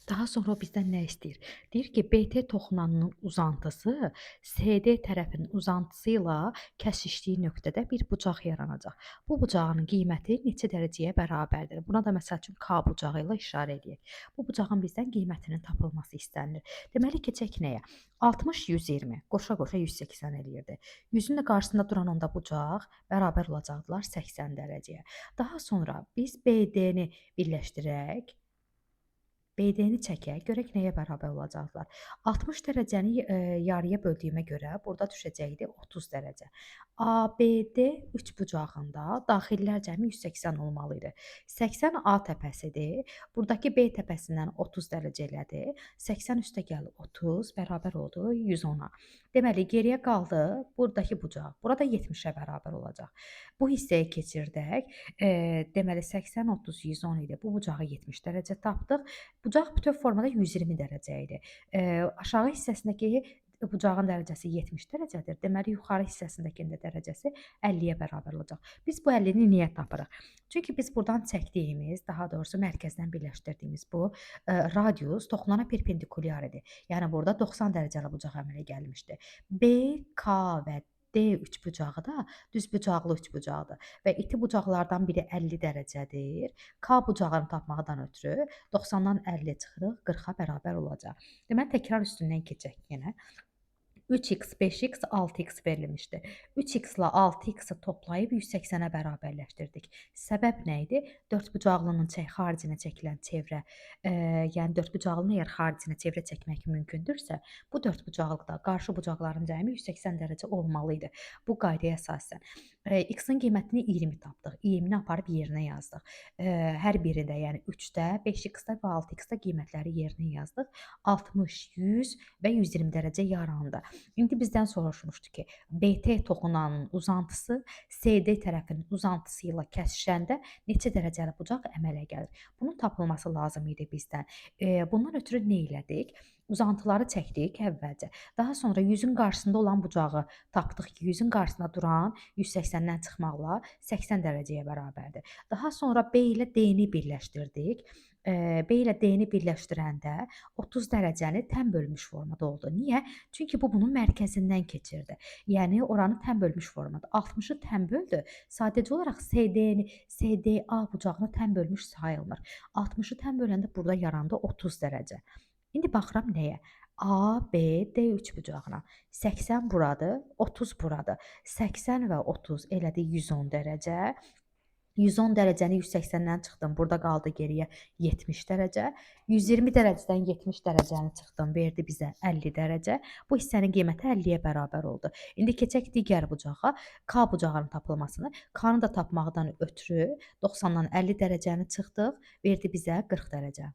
A: Daha sonra o bizdən nə istəyir? Deyir ki, BT toxunanının uzantısı CD tərəfinin uzantısı ilə kəsişdiyi nöqtədə bir bucaq yaranacaq. Bu bucağın qiyməti neçə dərəcəyə bərabərdir? Buna da məsəl üçün K bucağı ilə işarə edək. Bu bucağın bizdən qiymətinin tapılması istənilir. Deməli, keçək nəyə? 60, 120, qoşa-qoşa 180 eləyirdi. 100-ün də qarşısında duran onda bucaq bərabər olacaqdılar 80 dərəcəyə. Daha sonra biz BD-ni birləşdirək. BD-ni çəkək, görək nəyə bərabər olacaqlar. 60 dərəcəni yarıya böldüyümə görə burada düşəcəkdir 30 dərəcə. ABD üçbucağında daxillər cəmi 180 olmalı idi. 80 A təpəsidir. Buradakı B təpəsindən 30 dərəcə elədi. 80 üstə gəl 30 bərabər oldu 110-a. Deməli, geriyə qaldı buradakı bucaq. Burada 70-ə bərabər olacaq. Bu hissəyə keçirdək. Deməli, 80, 30, 110 idi. Bu bucağı 70 dərəcə tapdıq. Bucaq bütöv formada 120 dərəcə idi. Aşağı hissəsindəki bucağın dərəcəsi 70 dərəcədir. Deməli, yuxarı hissəsindəkinin də dərəcəsi 50-yə bərabər olacaq. Biz bu 50-ni niyə tapırıq? Çünki biz buradan çəkdiyimiz, daha doğrusu mərkəzdən birləşdirdiyimiz bu radius toxunana perpendikulyar idi. Yəni burada 90 dərəcəli bucaq əmələ gəlmişdi. B, K və D üçbucağı da düzbucaqlı üçbucaqdır və iti bucaqlardan biri 50 dərəcədir. K bucağını tapmaqdan ötürü 90-dan 50 çıxırıq, 40-a bərabər olacaq. Deməli, təkrar üstündən keçək yenə. 3x, 5x, 6x verilmişdi. 3x ilə 6x-i toplayıb 180-ə bərabərləşdirdik. Səbəb nə idi? Dördbucaqlının xaricinə çəkilən çevrə, yəni dördbucaqlının əgər xaricinə çevrə çəkmək mümkündürsə, bu dördbucaqlıqda qarşı bucaqların cəmi 180 dərəcə olmalı idi. Bu qaydaya əsasən x-in qiymətini 20 tapdıq. 20-ni aparıb yerinə yazdıq. Hər birində, yəni 3-də, 5x-də və 6x-də qiymətləri yerinə yazdıq. 60, 100 və 120 dərəcə yarandı. İndi bizdən soruşmuşdu ki, BT toxunanın uzantısı CD tərəfinin uzantısı ilə kəsişəndə neçə dərəcəli bucaq əmələ gəlir? Bunun tapılması lazım idi bizdən. Bundan ötürü nə elədik? Uzantıları çəkdik əvvəlcə. Daha sonra 100-ün qarşısında olan bucağı tapdıq ki, 100-ün qarşısında duran 180-dən çıxmaqla 80 dərəcəyə bərabərdir. Daha sonra B ilə D-ni birləşdirdik. B ilə D-ni birləşdirəndə 30 dərəcəni tən bölmüş formada oldu. Niyə? Çünki bu bunun mərkəzindən keçirdi. Yəni oranı tən bölmüş formada. 60-ı tən böldü. Sadəcə olaraq CD-ni, CDA bucağını tən bölmüş sayılmır. 60-ı tən böləndə burada yarandı 30 dərəcə. İndi baxıram nəyə? A, B, D üçbucağına. 80 buradır, 30 buradır. 80 və 30 elədi 110 dərəcə. 110 dərəcəni 180-dən çıxdım. Burada qaldı geriyə 70 dərəcə. 120 dərəcədən 70 dərəcəni çıxdım. Verdi bizə 50 dərəcə. Bu hissənin qiyməti 50-yə bərabər oldu. İndi keçək digər bucağa. K bucağının tapılmasını. K-nı da tapmaqdan ötürü 90-dan 50 dərəcəni çıxdıq. Verdi bizə 40 dərəcə.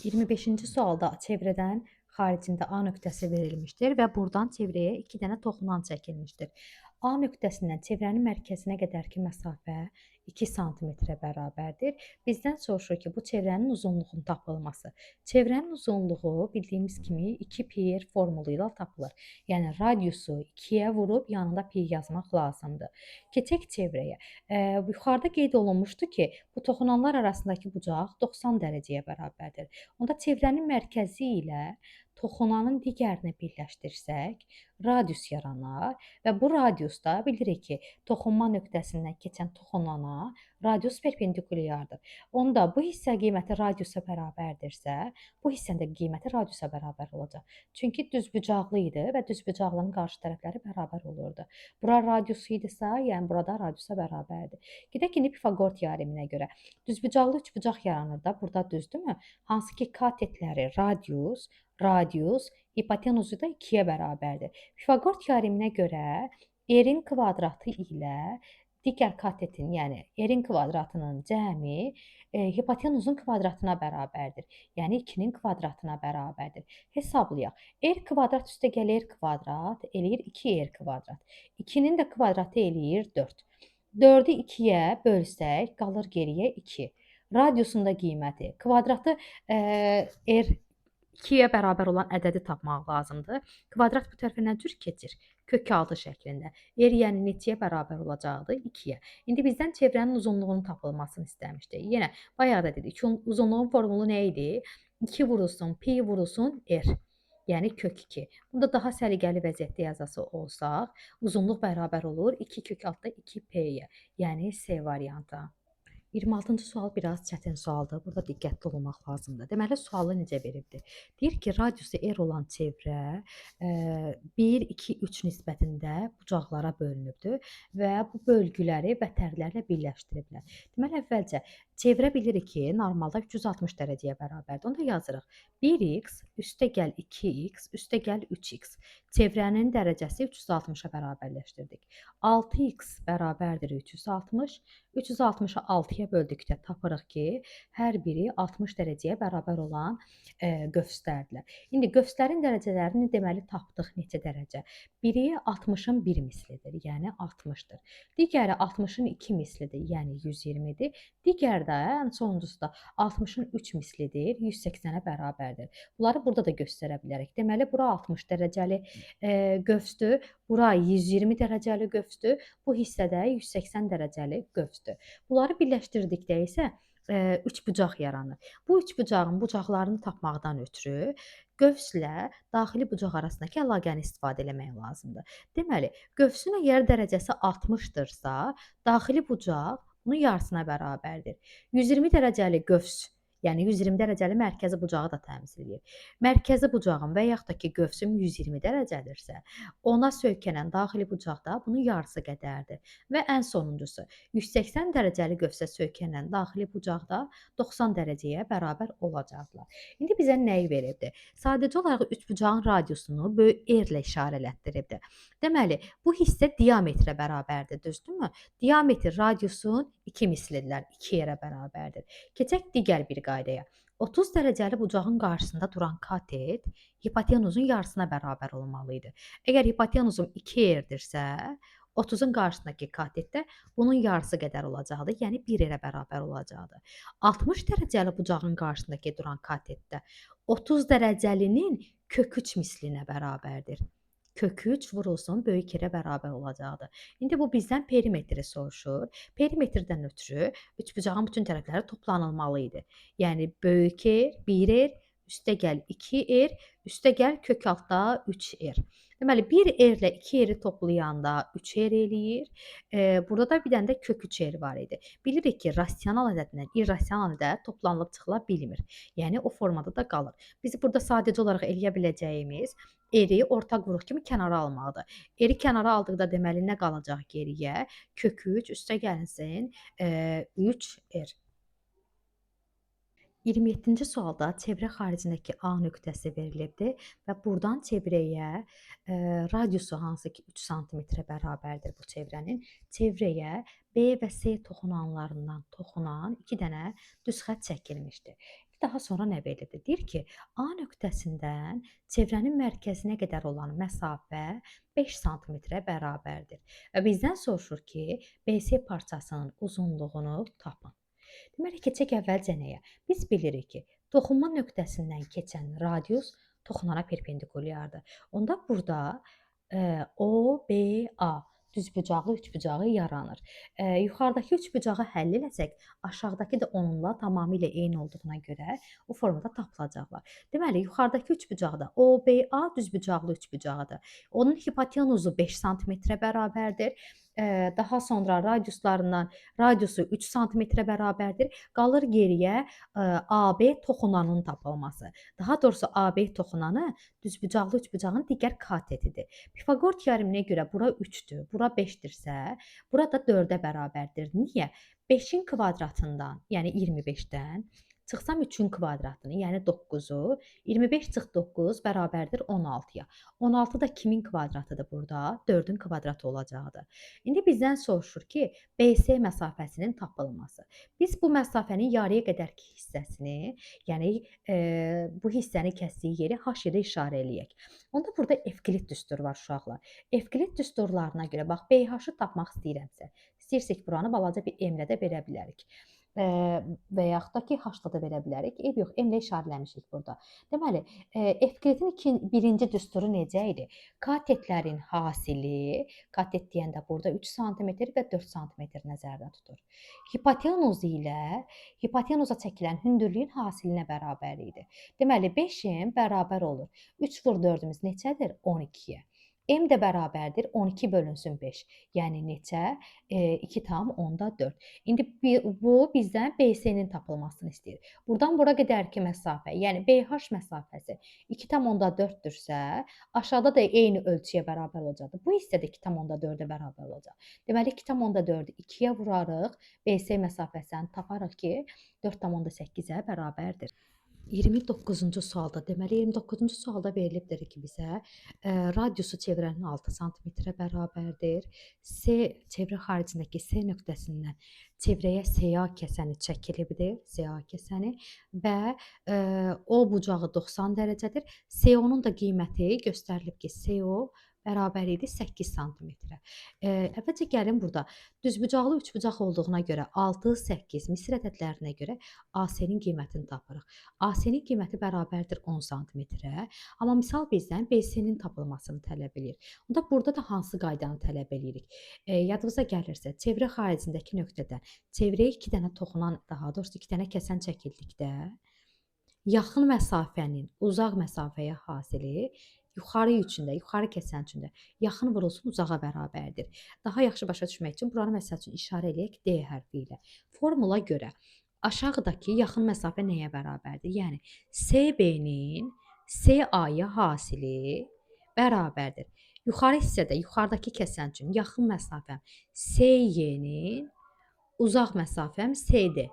A: 25-ci sualda çevrədən xaricində A nöqtəsi verilmişdir və buradan çevrəyə 2 dənə toxunan çəkilmişdir. A nöqtəsindən çevrənin mərkəzinə qədərki məsafə 2 sm-ə bərabərdir. Bizdən soruşur ki, bu çevrənin uzunluğunun tapılması. Çevrənin uzunluğu bildiyimiz kimi 2πr formulu ilə tapılır. Yəni radiusu 2-yə vurub yanında pi yazmaq lazımdır. Keçək çevrəyə. Yuxarıda qeyd olunmuşdu ki, bu toxunanlar arasındakı bucaq 90 dərəcəyə bərabərdir. Onda çevrənin mərkəzi ilə toxunanın digərini birləşdirsək, radius yaranar və bu radiusda bilirik ki, toxunma nöqtəsindən keçən toxunana radius perpendikulyardır. Onda bu hissə qiyməti radiusa bərabərdirsə, bu hissənin də qiyməti radiusa bərabər olacaq. Çünki düzbucaqlı idi və düzbucaqlının qarşı tərəfləri bərabər olurdu. Bura radiusu idisə, yəni burada radiusa bərabərdir. Gedək indi Pifaqor teoreminə görə. Düzbucaqlı üçbucaq yaranır da, burada düzdürmü? Hansı ki katetləri radius, hipotenuzu da 2-yə bərabərdir. Pifaqor teoreminə görə r-in kvadratı ilə digər katetin, yəni r-in kvadratının cəmi hipotenuzun kvadratına bərabərdir. Yəni 2-nin kvadratına bərabərdir. Hesablayaq. R kvadrat üstəgəl r kvadrat eləyir 2r kvadrat. 2-nin də kvadratı eləyir 4. 4-ü 2-yə bölsək, qalır geriyə 2. Radiusun da qiyməti. Kvadratı r 2-yə bərabər olan ədədi tapmaq lazımdır. Kvadrat bu tərəfə nə cür keçir? Kök 6 şəklində. R yəni neçəyə bərabər olacaqdı? 2-yə. İndi bizdən çevrənin uzunluğunun tapılmasını istəmişdi. Yenə bayaq da dedik, uzunluğun formulu nə idi? 2 vurulsun, pi vurulsun r. Yəni kök 2. Bunda daha səliqəli vəziyyətdə yazası olsaq, uzunluq bərabər olur 2 kök altda 2p-yə. Yəni C variantı. 26-cı sual biraz çətin sualdır. Burada diqqətli olmaq lazımdır. Deməli, sualı necə veribdir? Deyir ki, radiusu r olan çevrə 1, 2, 3 nisbətində bucaqlara bölünübdür və bu bölgüləri vətərlərlə birləşdiriblər. Deməli, əvvəlcə çevrə bilirik ki, normalda 360 dərəcəyə bərabərdir. Onda yazırıq. 1x üstəgəl 2x üstəgəl 3x. Çevrənin dərəcəsi 360-a bərabərləşdirdik. 6x bərabərdir 360. 360-ı 6-ya 2-yə böldükdə tapırıq ki, hər biri 60 dərəcəyə bərabər olan qövslərdirlər. İndi qövslərin dərəcələrini deməli tapdıq neçə dərəcə? Biri 60-ın 1 mislidir, yəni 60-dır. Digəri 60-ın 2 mislidir, yəni 120-dir. Digəri də ən sonuncusu da 60-ın 3 mislidir, 180-ə bərabərdir. Bunları burada da göstərə bilərik. Deməli, bura 60 dərəcəli qövsdür, bura 120 dərəcəli qövsdür, bu hissədə 180 dərəcəli qövsdür. Bunları birləşdirdikdə isə üçbucaq yaranır. Bu üçbucağın bucaqlarını tapmaqdan ötrü qövslə daxili bucaq arasındakı əlaqəni istifadə eləmək lazımdır. Deməli, qövsün əgər dərəcəsi 60-dırsa, daxili bucaq bunun yarısına bərabərdir. 120 dərəcəli qövs, yəni 120 dərəcəli mərkəzi bucağı da təmsil edir. Mərkəzi bucağın və yaxud da ki, qövsüm 120 dərəcədirsə, ona söykənən daxili bucaq da bunun yarısı qədərdir. Və ən sonuncusu, 180 dərəcəli qövsə söykənən daxili bucaq da 90 dərəcəyə bərabər olacaqlar. İndi bizə nəyi veribdi? Sadəcə olaraq üçbucağın radiusunu böyük R-lə işarələtdiribdi. Deməli, bu hissə diametrə bərabərdir, düzdürmü? Diametr radiusun 2 mislidirlər, 2 yerə bərabərdir. Keçək digər bir qaydaya. 30 dərəcəli bucağın qarşısında duran katet hipotenuzun yarısına bərabər olmalı idi. Əgər hipotenuzum 2 yerdirsə, 30-un qarşısındakı katet də bunun yarısı qədər olacaqdır, yəni 1 yerə bərabər olacaqdır. 60 dərəcəli bucağın qarşısındakı duran katet də 30 dərəcəlinin kök 3 mislinə bərabərdir. Kök 3 vurulsun böyük yerə bərabər olacaqdır. İndi bu bizdən perimetri soruşur. Perimetrdən ötrü üçbucağın bütün tərəfləri toplanılmalı idi. Yəni böyük R, 1 R, üstə gəl 2 R, üstə gəl kök altda 3 R. Deməli 1 R ilə 2 R-i toplayanda 3 R eləyir. Burada da bir dənə də kök 3 R var idi. Bilirik ki, rasional ədədlə irrasional ədəd toplanılıb çıxıla bilmir. Yəni o formada da qalır. Biz burada sadəcə olaraq eləyə biləcəyimiz R-i ortaq vuruq kimi kənara almaqdır. R-i kənara aldıqda deməli nə qalacaq geriyə? Kök 3 üstə gəlinsin 3R. 27-ci sualda çevrə xaricindəki A nöqtəsi verilibdir və buradan çevrəyə radiusu hansı ki 3 sm-ə bərabərdir bu çevrənin. Çevrəyə B və C toxunanlarından toxunan 2 dənə düz xətt çəkilmişdir. Daha sonra nə verilibdir? Deyir ki, A nöqtəsindən çevrənin mərkəzinə qədər olan məsafə 5 sm-ə bərabərdir. Və bizdən soruşur ki, BC parçasının uzunluğunu tapın. Deməli, keçək əvvəlcə nəyə? Biz bilirik ki, toxunma nöqtəsindən keçən radius toxunana perpendikulyardır. Onda burada OBA düzbucaqlı üçbucağı yaranır. Yuxarıdakı üçbucağı həll eləsək, aşağıdakı da onunla tamamilə eyni olduğuna görə o formada tapılacaqlar. Deməli, yuxarıdakı üçbucaqda OBA düzbucaqlı üçbucağıdır. Onun hipotenuzu 5 sm-ə bərabərdir. Daha sonra radiusu 3 sm-ə bərabərdir. Qalır geriyə AB toxunanın tapılması. Daha doğrusu AB toxunanı düzbucaqlı üçbucağın digər katetidir. Pifaqor teoreminə görə bura 3-dür, bura 5-dirsə, burada 4-ə bərabərdir. Niyə? 5-in kvadratından, yəni 25-dən çıxsam 3-ün kvadratını, yəni 9-u, 25 çıx 9 bərabərdir 16-ya. 16 da kimin kvadratıdır burada? 4-ün kvadratı olacaqdır. İndi bizdən soruşur ki, BC məsafəsinin tapılması. Biz bu məsafənin yarıya qədərki hissəsini, yəni bu hissəni kəsdiyi yeri H ilə işarə eləyək. Onda burada Evklid düsturu var uşaqlar. Evklid düsturlarına görə, bax, BH-ı tapmaq istəyirəmsə, istəyirsək buranı balaca bir M-lə də verə bilərik. Və yaxud da ki, H-la da verə bilərik. Yox, M-lə işarələmişik burada. Deməli, Evklidin birinci düsturu necə idi? Katetlərin hasili, katet deyəndə burada 3 sm və 4 sm nəzərdə tutur. Hipotenuz ilə hipotenuza çəkilən hündürlüyün hasilinə bərabər idi. Deməli, 5M bərabər olur. 3 vur 4-ümüz neçədir? 12-yə. M də bərabərdir 12 bölünsün 5. Yəni neçə? 2,4. İndi bu bizdən BC-nin tapılmasını istəyir. Buradan bura qədərki məsafə, yəni BH məsafəsi 2,4-dürsə, aşağıda da eyni ölçüyə bərabər olacaqdır. Bu hissə də 2,4-ə bərabər olacaq. Deməli, 2,4-ü 2-yə vurarıq, BC məsafəsini taparıq ki, 4,8-ə bərabərdir. 29-cu sualda, deməli 29-cu sualda verilibdir ki, bizə radiusu çevrənin 6 santimetrə bərabərdir. C çevrə xaricindəki C nöqtəsindən çevrəyə SA kəsəni çəkilibdir. SA kəsəni və O bucağı 90 dərəcədir. CO-nun da qiyməti göstərilib ki, CO bərabər idi 8 santimetrə. Əvvəlcə gəlin burada düzbucaqlı üçbucaq olduğuna görə 6, 8 misr ədədlərinə görə AC-nin qiymətini tapırıq. AC-nin qiyməti bərabərdir 10 santimetrə. Amma misal bizdən BC-nin tapılmasını tələb edir. Onda burada da hansı qaydanı tələb edirik? Yadınıza gəlirsə, çevrə xaricindəki nöqtədən çevrəyə 2 dənə toxunan, daha doğrusu 2 dənə kəsən çəkildikdə yaxın məsafənin uzaq məsafəyə hasili yuxarı üçündə, yuxarı kəsən üçündə yaxın vurulsun uzağa bərabərdir. Daha yaxşı başa düşmək üçün buranı məsəl üçün işarə eləyək D hərfi ilə. Formula görə aşağıdakı yaxın məsafə nəyə bərabərdir? Yəni CB-nin CA-ya hasili bərabərdir. Yuxarı hissədə, yuxarıdakı kəsən üçün yaxın məsafəm CY-nin uzaq məsafəm CD.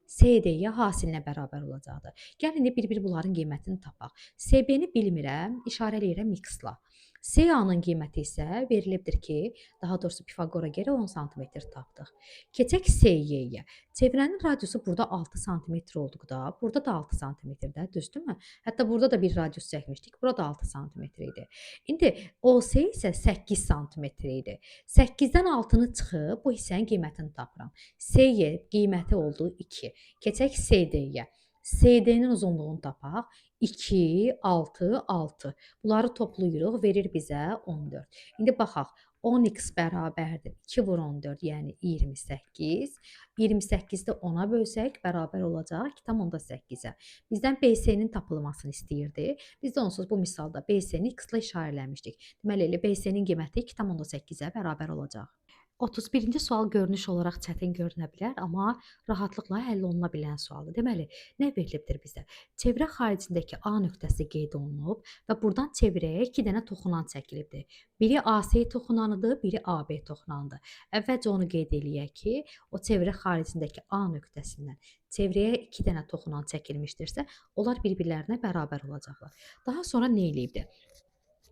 A: CD-yə hasilinə bərabər olacaqdır. Gəlin indi bir-bir bunların qiymətini tapaq. CB-ni bilmirəm, işarə eləyirəm X-la. CA-nın qiyməti isə verilibdir ki, daha doğrusu Pifaqora görə 10 sm tapdıq. Keçək CY-yə. Çevrənin radiusu burada 6 sm olduqda, burada da 6 sm-də, düzdürmü? Hətta burada da bir radius çəkmişdik, burada 6 sm idi. İndi OC isə 8 sm idi. 8-dən 6-nı çıxıb bu hissənin qiymətini tapıram. CY qiyməti oldu 2. Keçək CD-yə. CD-nin uzunluğunu tapaq. 2, 6, 6. Bunları toplayırıq, verir bizə 14. İndi baxaq. 10x bərabərdir. 2 vur 14, yəni 28. 28-də 10-a bölsək bərabər olacaq 2,8-ə. Bizdən BC-nin tapılmasını istəyirdi. Biz də onsuz bu misalda BC-ni x-la işarələmişdik. Deməli, BC-nin qiyməti 2,8-ə bərabər olacaq. 31-ci sual görünüş olaraq çətin görünə bilər, amma rahatlıqla həll oluna bilən sualdır. Deməli, nə verilibdir bizə? Çevrə xaricindəki A nöqtəsi qeyd olunub və buradan çevrəyə 2 dənə toxunan çəkilibdir. Biri AC toxunanıdır, biri AB toxunanıdır. Əvvəlcə onu qeyd eləyək ki, o çevrə xaricindəki A nöqtəsindən çevrəyə 2 dənə toxunan çəkilmişdirsə, onlar bir-birlərinə bərabər olacaqlar. Daha sonra nə eləyibdir?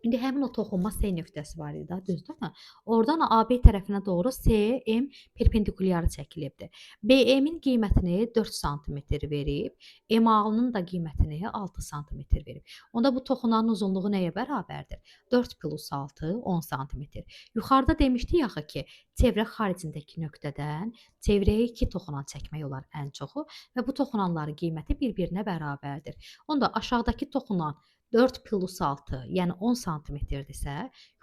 A: İndi həmin o toxunma C nöqtəsi var idi, düzdürmü? Oradan AB tərəfinə doğru CM perpendikulyarı çəkilibdir. BM-in qiymətini 4 sm verib, MA-nın da qiymətini 6 sm verib. Onda bu toxunanın uzunluğu nəyə bərabərdir? 4 plus 6, 10 sm. Yuxarıda demişdik axı ki, çevrə xaricindəki nöqtədən çevrəyə 2 toxunan çəkmək olar ən çoxu və bu toxunanların qiyməti bir-birinə bərabərdir. Onda aşağıdakı toxunan 4 plus 6, yəni 10 sm-dirsə,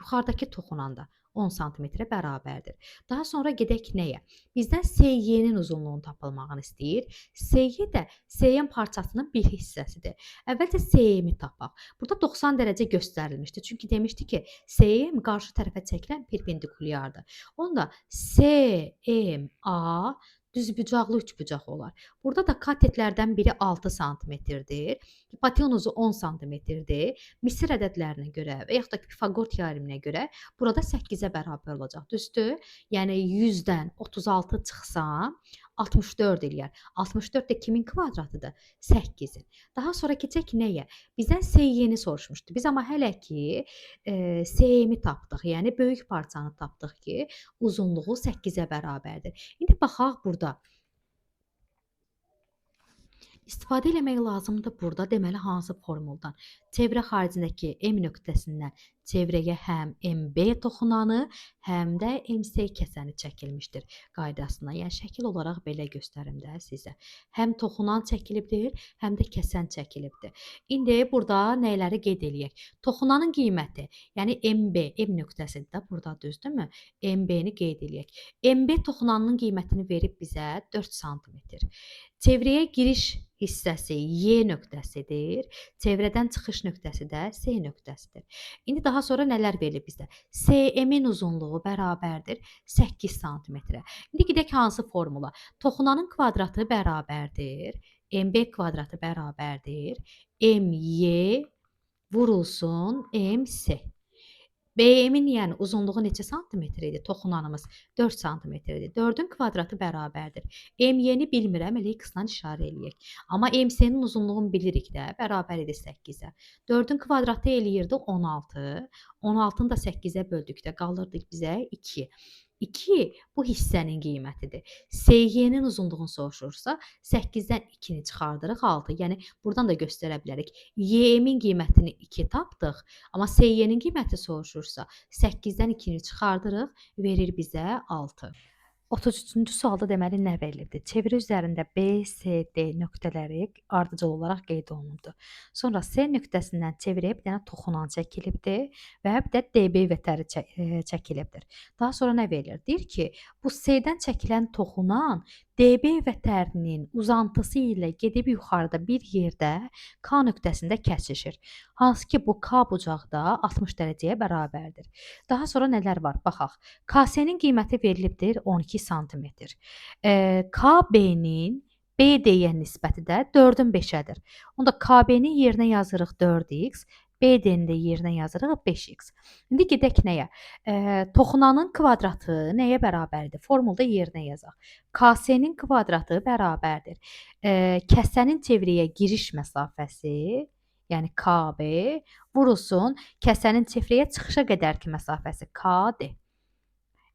A: yuxarıdakı toxunan da 10 sm-ə bərabərdir. Daha sonra gedək nəyə? Bizdən CY-nin uzunluğunun tapılmağını istəyir. CY də CM parçasının bir hissəsidir. Əvvəlcə CM-i tapaq. Burada 90 dərəcə göstərilmişdi. Çünki demişdi ki, CM qarşı tərəfə çəkilən perpendikulyardır. Onda CMA düzbucaqlı üçbucaq olar. Burada da katetlərdən biri 6 sm-dir. Hipotenuzu 10 sm-dir. Misir ədədlərinə görə və yaxud da Pifaqor teoreminə görə burada 8-ə bərabər olacaq. Düzdür? Yəni 100-dən 36 çıxsam 64 eləyər. 64 də kimin kvadratıdır? 8-in. Daha sonra keçək nəyə? Bizdən CY-ni soruşmuşdu. Biz amma hələ ki CM-i tapdıq. Yəni böyük parçanı tapdıq ki, uzunluğu 8-ə bərabərdir. İndi baxaq burada. İstifadə eləmək lazımdır burada. Deməli, hansı formuldan? Çevrə xaricindəki M nöqtəsindən çevrəyə həm MB toxunanı, həm də MC kəsəni çəkilmişdir qaydasına. Yəni, şəkil olaraq belə göstərim də sizə. Həm toxunan çəkilibdir, həm də kəsən çəkilibdir. İndi burada nələri qeyd eləyək? Toxunanın qiyməti, yəni MB, M nöqtəsidir də burada, düzdürmü? MB-ni qeyd eləyək. MB toxunanının qiymətini verib bizə 4 sm. Çevrəyə giriş hissəsi Y nöqtəsidir. Çevrədən çıxış nöqtəsi də C nöqtəsidir. İndi daha sonra nələr verilib bizdə? CM-in uzunluğu bərabərdir 8 sm. İndi gedək hansı formula? Toxunanın kvadratı bərabərdir. MB kvadratı bərabərdir. MY vurulsun MC. BM-in yəni uzunluğu neçə santimetr idi? Toxunanımız 4 santimetr idi. 4-ün kvadratı bərabərdir. MY-ni bilmirəm, elə x-la işarə eləyək. Amma MC-nin uzunluğunu bilirik də, bərabər idi 8-ə. 4-ün kvadratı eləyirdi 16. 16-nı da 8-ə böldükdə qalırdı bizə 2. 2 bu hissənin qiymətidir. SY-nin uzunluğunu soruşursa 8-dən 2-ni çıxardırıq 6. Yəni buradan da göstərə bilərik. Y-min qiymətini 2 tapdıq. Amma SY-nin qiyməti soruşursa 8-dən 2-ni çıxardırıq, verir bizə 6. 33-cü sualda deməli nə verilibdir? Çevrə üzərində B, C, D nöqtələri ardıcıl olaraq qeyd olunubdur. Sonra C nöqtəsindən çevrəyə bir dənə toxunan çəkilibdir və bir də DB vətəri çəkilibdir. Daha sonra nə verilir? Deyir ki, bu C-dən çəkilən toxunan DB vətərinin uzantısı ilə gedib yuxarıda bir yerdə K nöqtəsində kəsişir. Hansı ki, bu K bucaqda 60 dərəcəyə bərabərdir. Daha sonra nələr var? Baxaq. KS-nin qiyməti verilibdir 12 santimetr. KB-nin BD-yə nisbəti də 4-ün 5-ədir. Onda KB-nin yerinə yazırıq 4x, BD-ni də yerinə yazırıq 5x. İndi gedək nəyə? Toxunanın kvadratı nəyə bərabərdir? Formulda yerinə yazaq. KS-nin kvadratı bərabərdir. Kəsənin çevrəyə giriş məsafəsi, yəni KB vurulsun kəsənin çevrəyə çıxışa qədərki məsafəsi KD.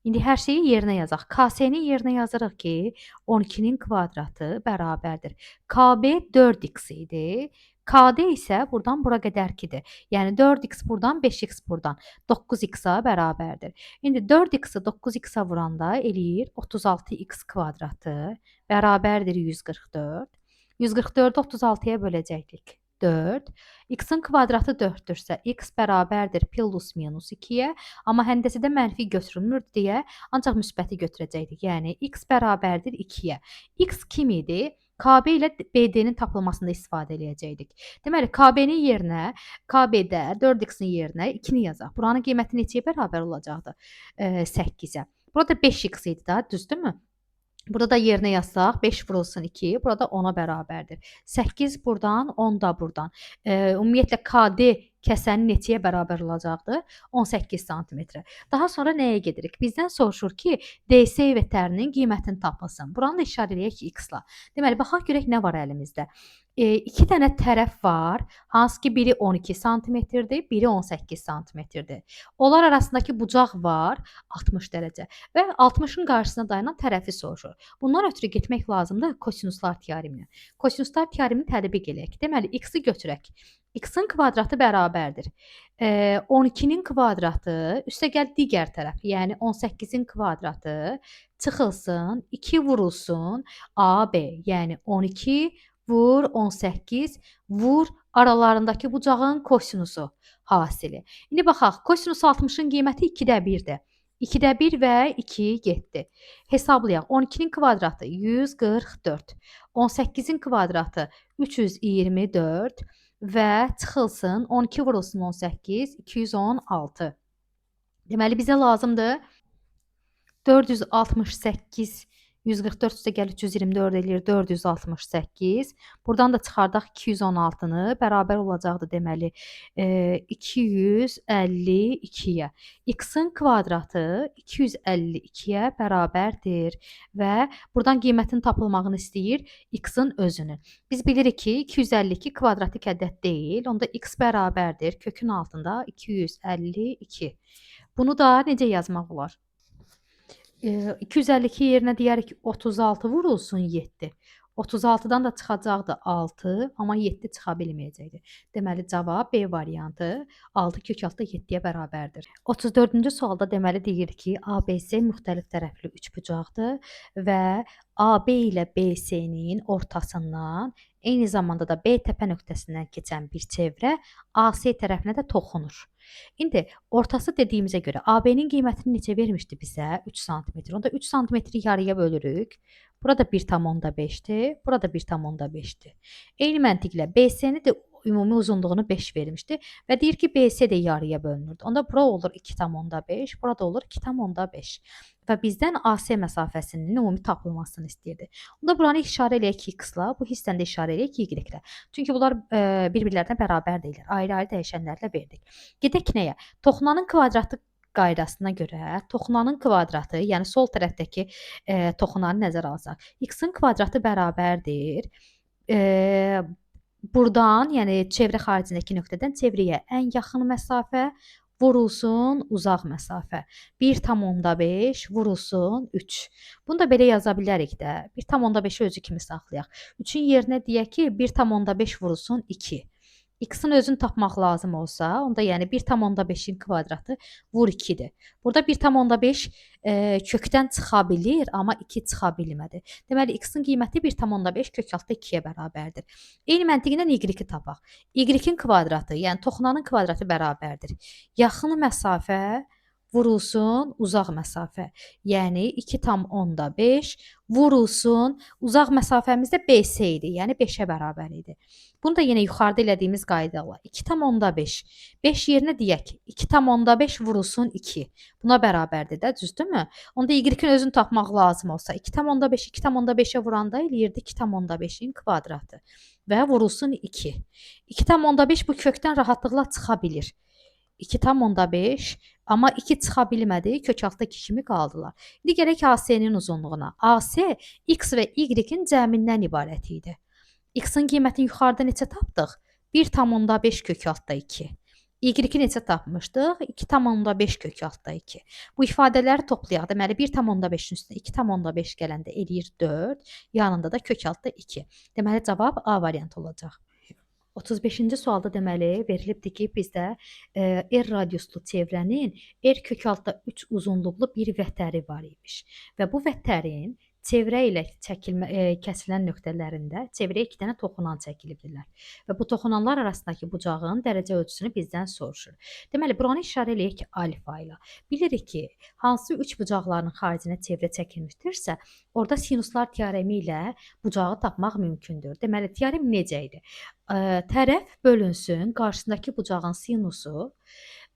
A: İndi hər şeyi yerinə yazaq. KS-ni yerinə yazırıq ki, 12-nin kvadratı bərabərdir. KB 4x idi. KD isə buradan bura qədərkidir. Yəni 4x buradan, 5x buradan 9x-a bərabərdir. İndi 4x-i 9x-a vuranda eləyir 36x kvadratı bərabərdir 144. 144-ü 36-ya böləcəkdik. 4. X-in kvadratı 4-dürsə, x bərabərdir plus minus 2-yə. Amma həndəsədə mənfi götürülmür deyə ancaq müsbəti götürəcəkdik. Yəni x bərabərdir 2-yə. X kim idi? KB ilə BD-nin tapılmasında istifadə edəcəkdik. Deməli, KB-nin yerinə, KB-də 4x-in yerinə 2-ni yazaq. Buranın qiyməti neçəyə bərabər olacaqdı? 8-ə. Burada 5x idi da, düzdürmü? Burada da yerinə yazsaq 5 vurulsun 2, burada 10-a bərabərdir. 8 buradan, 10 da buradan. Ümumiyyətlə KD kəsənin neçəyə bərabər olacaqdır? 18 santimetrə. Daha sonra nəyə gedirik? Bizdən soruşur ki, DS vətərinin qiymətini tapılsın. Buranı da işarə eləyək x-la. Deməli, baxaq görək nə var əlimizdə. 2 dənə tərəf var, hansı ki biri 12 santimetrdir, biri 18 santimetrdir. Onlar arasındakı bucaq var, 60 dərəcə və 60-ın qarşısına dayanan tərəfi soruşur. Bundan ötürü getmək lazımdır kosinuslar teoreminə. Kosinuslar teoremini tətbiq eləyək. Deməli, x-i götürək. X-in kvadratı bərabərdir. 12-nin kvadratı, üstəgəl digər tərəf, yəni 18-in kvadratı çıxılsın, 2 vurulsun AB, yəni 12 vur 18, vur aralarındakı bucağın kosinusu hasili. İndi baxaq, kosinus 60-ın qiyməti 2-də 1-dir. 2-də 1 və 2 getdi. Hesablayaq. 12-nin kvadratı 144, 18-in kvadratı 324 və çıxılsın 12 vurulsun 18, 216. Deməli, bizə lazımdır 468, 144 üstə gəl 324 eləyir 468. Buradan da çıxardaq 216-nı, bərabər olacaqdır deməli 252-yə. X-in kvadratı 252-yə bərabərdir və buradan qiymətin tapılmağını istəyir x-in özünün. Biz bilirik ki 252 kvadratik ədəd deyil, onda x bərabərdir kökün altında 252. Bunu da necə yazmaq olar? 252 yerinə deyərik 36 vurulsun 7. 36-dan da çıxacaqdı 6, amma 7 çıxa bilməyəcəkdir. Deməli, cavab B variantı 6 kök altında 7-yə bərabərdir. 34-cü sualda deməli deyir ki, ABC müxtəlif tərəfli üçbucaqdır və AB ilə BC-nin ortasından eyni zamanda da B təpə nöqtəsindən keçən bir çevrə AC tərəfinə də toxunur. İndi ortası dediyimizə görə AB-nin qiymətini neçə vermişdi bizə? 3 sm. Onda 3 sm-i yarıya bölürük. Burada 1,5-dir, burada 1,5-dir. Eyni məntiqlə BC-ni də ümumi uzunluğunu 5 vermişdi və deyir ki, BC də yarıya bölünürdü. Onda bura olur 2,5, burada olur 2,5 və bizdən AC məsafəsinin ümumi tapılmasını istəyirdi. Onda buranı işarə eləyək ki, x-la, bu hissəni də işarə eləyək ki, y-lə. Çünki bunlar bir-birlərinə bərabər deyillər. Ayrı-ayrı dəyişənlərlə verdik. Gedək nəyə? Toxunanın kvadratı qaydasına görə toxunanın kvadratı, yəni sol tərəfdəki toxunanı nəzərə alsaq, x-in kvadratı bərabərdir. Buradan, yəni çevrə xaricindəki nöqtədən çevrəyə ən yaxın məsafə vurulsun uzaq məsafə. 1,5 vurulsun 3. Bunu da belə yaza bilərik də. 1,5-i özü kimi saxlayaq. 3-ün yerinə deyək ki, 1,5 vurulsun 2. X-in özünü tapmaq lazım olsa, onda yəni 1,5-in kvadratı vur 2-dir. Burada 1,5 kökdən çıxa bilir, amma 2 çıxa bilmədi. Deməli, x-in qiyməti 1,5 kök altda 2-yə bərabərdir. Eyni məntiqlə y-i tapaq. Y-in kvadratı, yəni toxunanın kvadratı bərabərdir. Yaxın məsafə vurulsun uzaq məsafə. Yəni 2,5 vurulsun uzaq məsafəmiz də BC idi, yəni 5-ə bərabər idi. Bunu da yenə yuxarıda elədiyimiz qaydayla 2,5. 5 yerinə deyək ki, 2,5 vurulsun 2. Buna bərabərdir də, düzdürmü? Onda y-in özünü tapmaq lazım olsa 2,5 2,5-ə vuranda eləyirdi 2,5-in kvadratı və vurulsun 2. 2,5 bu kökdən rahatlıqla çıxa bilir. 2,5 amma 2 çıxa bilmədi, kök altdakı kimi qaldılar. İndi gələk AC-nin uzunluğuna. AC x və y-in cəmindən ibarət idi. X-in qiymətini yuxarıda neçə tapdıq? 1,5 kök altda 2. Y-i neçə tapmışdıq? 2,5 kök altda 2. Bu ifadələri toplayaq. Deməli 1,5-in üstünə 2,5 gələndə eləyir 4. Yanında da kök altda 2. Deməli cavab A variantı olacaq. 35-ci sualda deməli verilibdir ki, bizdə R radiuslu çevrənin R kök altda 3 uzunluqlu bir vətəri var imiş və bu vətərin çevrə ilə kəsilən nöqtələrində çevrəyə 2 dənə toxunan çəkilibdirlər və bu toxunanlar arasındakı bucağın dərəcə ölçüsünü bizdən soruşur. Deməli, buranı işarə eləyək ki, alfa ilə. Bilirik ki, hansı 3 bucaqların xaricinə çevrə çəkilmişdirsə, orada sinuslar teoremi ilə bucağı tapmaq mümkündür. Deməli, teorem necə idi? Tərəf bölünsün, qarşısındakı bucağın sinusu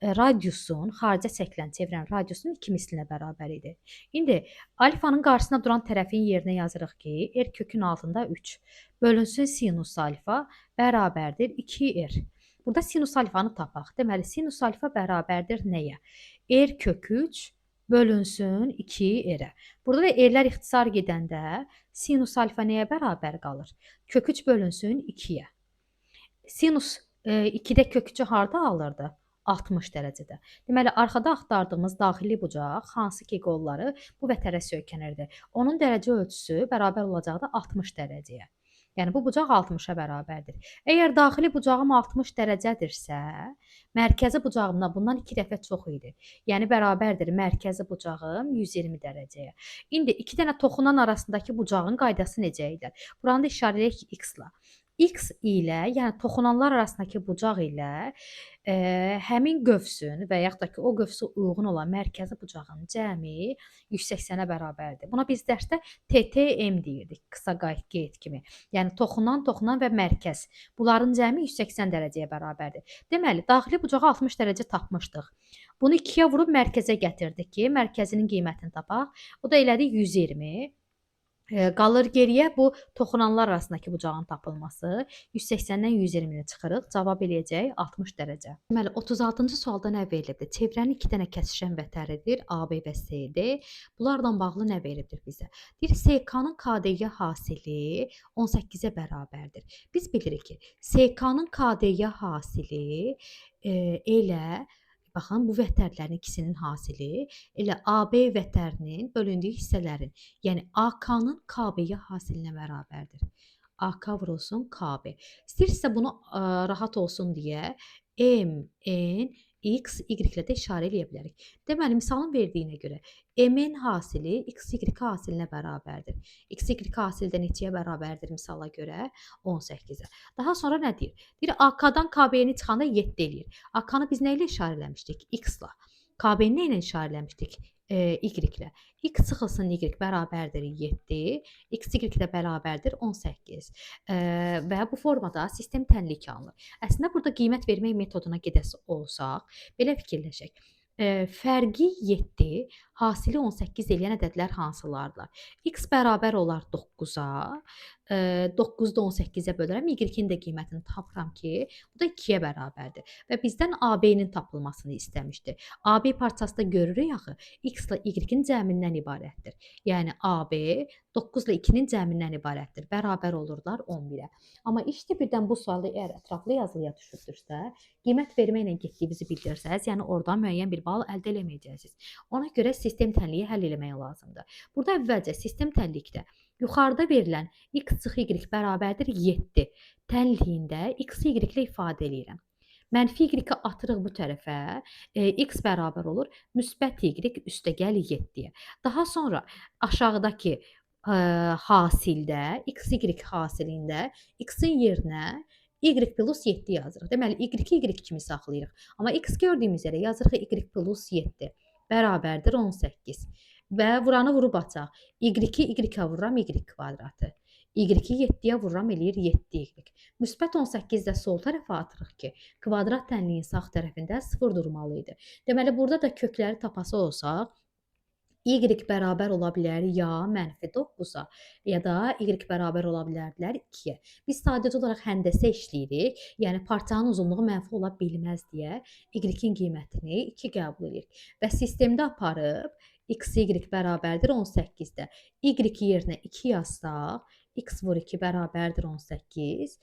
A: radiusun, xaricə çəkilən çevrənin radiusunun 2 mislinə bərabər idi. İndi alfanın qarşısında duran tərəfin yerinə yazırıq ki, R kökün altında 3 bölünsün sinus alfa bərabərdir 2R. Burada sinus alfanı tapaq. Deməli, sinus alfa bərabərdir nəyə? R kök 3 bölünsün 2R-ə. Burada da R-lər ixtisar gedəndə sinus alfa nəyə bərabər qalır? Kök 3 bölünsün 2-yə. Sinus 2-də kök 3-ü harda alırdı? 60 dərəcədə. Deməli, arxada axtardığımız daxili bucaq hansı ki qolları bu vətərə söykənirdi. Onun dərəcə ölçüsü bərabər olacaqdı 60 dərəcəyə. Yəni, bu bucaq 60-a bərabərdir. Əgər daxili bucağım 60 dərəcədirsə, mərkəzi bucağımdan bundan 2 dəfə çox idi. Yəni, bərabərdir mərkəzi bucağım 120 dərəcəyə. İndi 2 dənə toxunan arasındakı bucağın qaydası necə idi? Buranı da işarələyək ki, x-la. X ilə, yəni toxunanlar arasındakı bucaq ilə həmin qövsün və yaxud da ki, o qövsə uyğun olan mərkəzi bucağın cəmi 180-ə bərabərdir. Buna biz dərsdə TTM deyirdik, qısa qeyd kimi. Yəni toxunan və mərkəz. Bunların cəmi 180 dərəcəyə bərabərdir. Deməli, daxili bucağı 60 dərəcə tapmışdıq. Bunu 2-yə vurub mərkəzə gətirdik ki, mərkəzinin qiymətini tapaq. O da elədi 120. Qalır geriyə bu toxunanlar arasındakı bucağın tapılması. 180-dən 120-ni çıxırıq. Cavab eləyəcək 60 dərəcə. Deməli, 36-cı sualda nə verilibdir? Çevrənin 2 dənə kəsişən vətəridir, AB və CD. Bunlarla bağlı nə veribdir bizə? Deyir, SK-nın KD-yə hasili 18-ə bərabərdir. Biz bilirik ki, SK-nın KD-yə hasili elə baxın, bu vətərlərin ikisinin hasili elə AB vətərinin bölündüyü hissələrin, yəni AK-nın KB-yə hasilinə bərabərdir. AK vurulsun KB. İstəyirsə bunu rahat olsun deyə M, N, X, Y-lə də işarə eləyə bilərik. Deməli, misalın verdiyinə görə M-in hasili X, Y hasilinə bərabərdir. X, Y hasili də neçəyə bərabərdir misala görə? 18-ə. Daha sonra nə deyir? Deyir, AK-dan KB-ni çıxanda 7 eləyir. AK-nı biz nə ilə işarələmişdik? X-la. KB-ni nə ilə işarələmişdik? y-lə. X çıxılsın y bərabərdir 7, x y də bərabərdir 18. Və bu formada sistem tənlik alınır. Əslində burada qiymət vermək metoduna gedəsi olsaq, belə fikirləşək. Fərqi 7, hasili 18 eləyən ədədlər hansılardır? X bərabər olar 9-a, 9-u da 18-ə bölərəm, y-in də qiymətini tapıram ki, bu da 2-yə bərabərdir və bizdən AB-nin tapılmasını istəmişdi. AB parçasında görürük axı, x ilə y-in cəmindən ibarətdir. Yəni AB 9 ilə 2-nin cəmindən ibarətdir. Bərabər olurlar 11-ə. Amma işte birdən bu sualı əgər ətraflı yazılıya düşürdürsə, qiymət verməklə getdiyinizi bildirsəz, yəni oradan müəyyən bir bal əldə eləməyəcəksiniz. Ona görə sistem tənliyi həll etmək lazımdır. Burada əvvəlcə sistem tənlikdə yuxarıda verilən x çıx y bərabərdir 7 tənliyində x y ilə ifadə edirəm. Mənfi y-i atırıq bu tərəfə, x bərabər olur müsbət y üstəgəl 7-yə. Daha sonra aşağıdakı hasildə, x y hasilində x-in yerinə y plus 7 yazırıq. Deməli, y-i y kimi saxlayırıq. Amma x gördüyümüz yerə yazırıq y plus 7 bərabərdir 18. Və vuranı vurub açaq. Y-i y-ə vururam y kvadratı. Y-i 7-yə vururam eləyir 7y. Müsbət 18 də sol tərəfə atırıq ki, kvadrat tənliyin sağ tərəfində 0 durmalı idi. Deməli, burada da kökləri tapası olsaq, y bərabər ola bilər ya -9-a, ya da y bərabər ola bilərdilər 2-yə. Biz sadəcə olaraq həndəsə işləyirik, yəni parçanın uzunluğu mənfi ola bilməz deyə y-in qiymətini 2 qəbul edirik. Və sistemdə aparıb x y bərabərdir 18-də. Y yerinə 2 yazsaq, x vur 2 bərabərdir 18,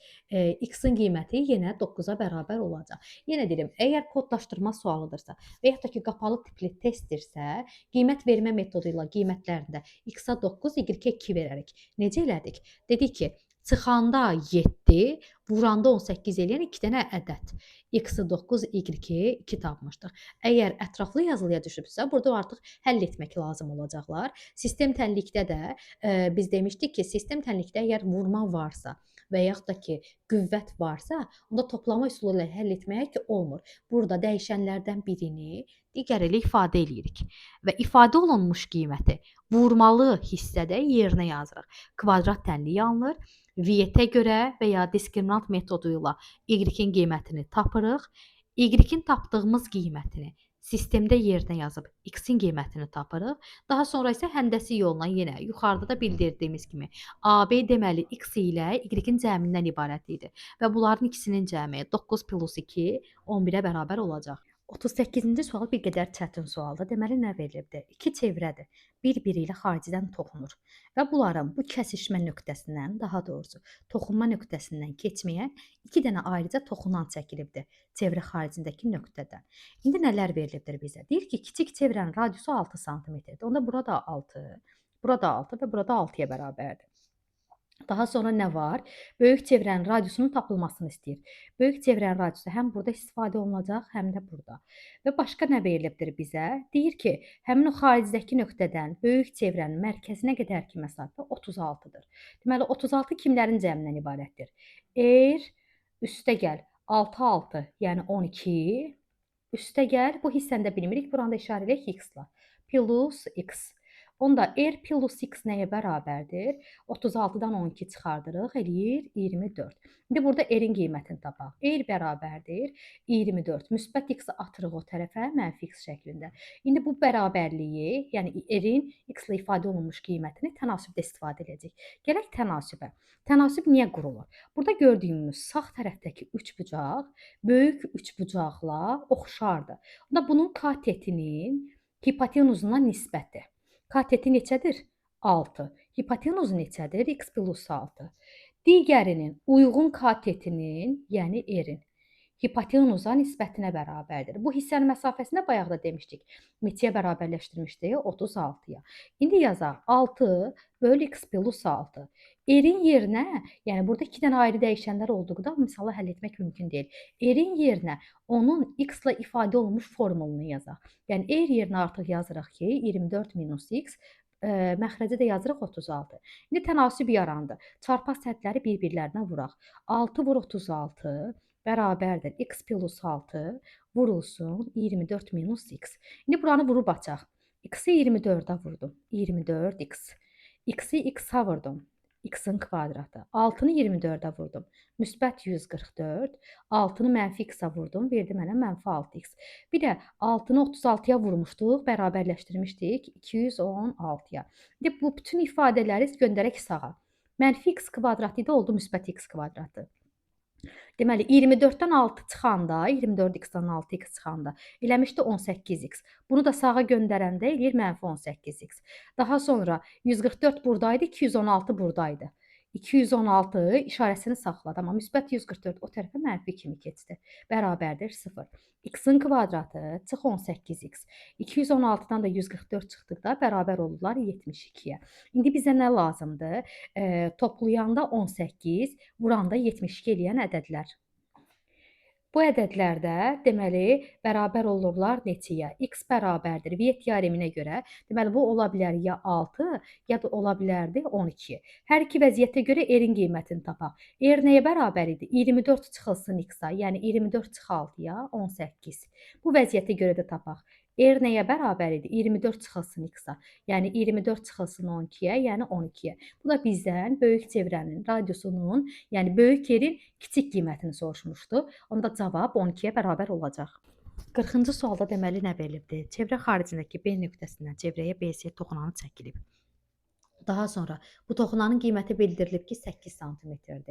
A: x-in qiyməti yenə 9-a bərabər olacaq. Yenə deyirəm, əgər kodlaşdırma sualıdırsa və yaxud da ki, qapalı tipli testdirsə, qiymət vermə metodu ilə qiymətlərində x-a 9, y-ə 2 verərik. Necə elədik? Dedik ki, çıxanda 7, vuranda 18 eləyən 2 dənə ədəd. X-i 9, y-i 2 tapmışdıq. Əgər ətraflı yazılıya düşübsə, burada artıq həll etmək lazım olacaqlar. Sistem tənlikdə də biz demişdik ki, sistem tənlikdə əgər vurma varsa və yaxud da ki, qüvvət varsa, onda toplama üsulu ilə həll etmək olmur. Burada dəyişənlərdən birini digər ilə ifadə edirik və ifadə olunmuş qiyməti vurmalı hissədə yerinə yazırıq. Kvadrat tənliyi alınır. Viyyətə görə və ya diskriminant metodu ilə y-in qiymətini tapırıq. Y-in tapdığımız qiymətini sistemdə yerinə yazıb x-in qiymətini tapırıq. Daha sonra isə həndəsi yolla yenə yuxarıda da bildirdiyimiz kimi AB deməli x ilə y-in cəmindən ibarət idi və bunların ikisinin cəmi 9 plus 2 11-ə bərabər olacaq. 38-ci sual bir qədər çətin sualdır. Deməli, nə verilibdir? İki çevrədir. Bir-biri ilə xaricdən toxunur və bunların bu kəsişmə nöqtəsindən, daha doğrusu toxunma nöqtəsindən keçməyə iki dənə ayrıca toxunan çəkilibdir çevrə xaricindəki nöqtədən. İndi nələr verilibdir bizə? Deyir ki, kiçik çevrənin radiusu 6 sm-dir. Onda burada 6, burada 6 və burada 6-ya bərabərdir. Daha sonra nə var? Böyük çevrənin radiusunun tapılmasını istəyir. Böyük çevrənin radiusu həm burada istifadə olunacaq, həm də burada. Və başqa nə verilibdir bizə? Deyir ki, həmin o xaricdəki nöqtədən böyük çevrənin mərkəzinə qədərki məsafə 36-dır. Deməli, 36 kimlərin cəmindən ibarətdir? R üstəgəl 6, 6, yəni 12, üstəgəl, bu hissəni də bilmirik, buranda işarə eləyək x-la, plus x. Onda R plus x nəyə bərabərdir? 36-dan 12 çıxardırıq, eləyir 24. İndi burada R-in qiymətini tapaq. R bərabərdir 24. Müsbət x-i atırıq o tərəfə, mənfi x şəklində. İndi bu bərabərliyi, yəni R-in x-la ifadə olunmuş qiymətini tənasübdə istifadə edəcək. Gələk tənasübə. Tənasüb niyə qurulur? Burada gördüyümüz sağ tərəfdəki üçbucaq böyük üçbucaqla oxşardır. Onda bunun katetinin hipotenuzuna nisbəti. Kateti neçədir? 6. Hipotenuzu neçədir? X plus 6. Digərinin uyğun katetinin, yəni R-in hipotenuza nisbətinə bərabərdir. Bu hissənin məsafəsində bayaq da demişdik. Neçəyə bərabərləşdirmişdik? 36-ya. İndi yazaq 6 bölü x plus 6. R-in yerinə, yəni burada 2 dənə ayrı dəyişənlər olduğunda misalı həll etmək mümkün deyil. R-in yerinə onun x-la ifadə olunmuş formulunu yazaq. Yəni R yerinə artıq yazırıq ki, 24 minus x, məxrəcə də yazırıq 36. İndi tənasüb yarandı. Çarpaz sədləri bir-birlərinə vuraq. 6 vur 36 bərabərdir x plus 6 vurulsun 24 minus x. İndi buranı vurub açaq. X-i 24'ə vurdum. 24x. X-i x-a vurdum. X-in kvadratı. 6-nı 24'ə vurdum. Müsbət 144. 6-nı mənfi x-a vurdum. Verdi mənə mənfi 6x. Bir də 6-nı 36-ya vurmuşduq. Bərabərləşdirmişdik 216-ya. İndi bu bütün ifadələri göndərək sağa. Mənfi x kvadratı idi, oldu müsbət x kvadratı. Deməli 24-dən 6 çıxanda, 24x-dan 6x çıxanda eləmişdi 18x. Bunu da sağa göndərəndə eləyir mənfi 18x. Daha sonra 144 buradaydı, 216 buradaydı. 216 işarəsini saxladı, amma müsbət 144 o tərəfə mənfi kimi keçdi. Bərabərdir 0. X-in kvadratı çıx 18x. 216-dan da 144 çıxdıqda bərabər olurlar 72-yə. İndi bizə nə lazımdır? Toplayanda 18, vuranda 72 eləyən ədədlər. Bu ədədlərdə deməli bərabər olurlar neçəyə? X bərabərdir V teoreminə görə. Deməli bu ola bilər ya 6, ya da ola bilərdi 12. Hər iki vəziyyətə görə R-in qiymətini tapaq. R nəyə bərabər idi? 24 çıxılsın X-a, yəni 24 çıx 6-ya 18. Bu vəziyyətə görə də tapaq. R nəyə bərabər idi? 24 çıxılsın X-a, yəni 24 çıxılsın 12-yə, yəni 12-yə. Bu da bizdən böyük çevrənin radiusunun, yəni böyük yerin kiçik qiymətini soruşmuşdu. Onda cavab 12-yə bərabər olacaq. 40-cı sualda deməli nə verilibdir? Çevrə xaricindəki B nöqtəsindən çevrəyə BC toxunanı çəkilib. Daha sonra bu toxunanın qiyməti bildirilib ki, 8 sm-dir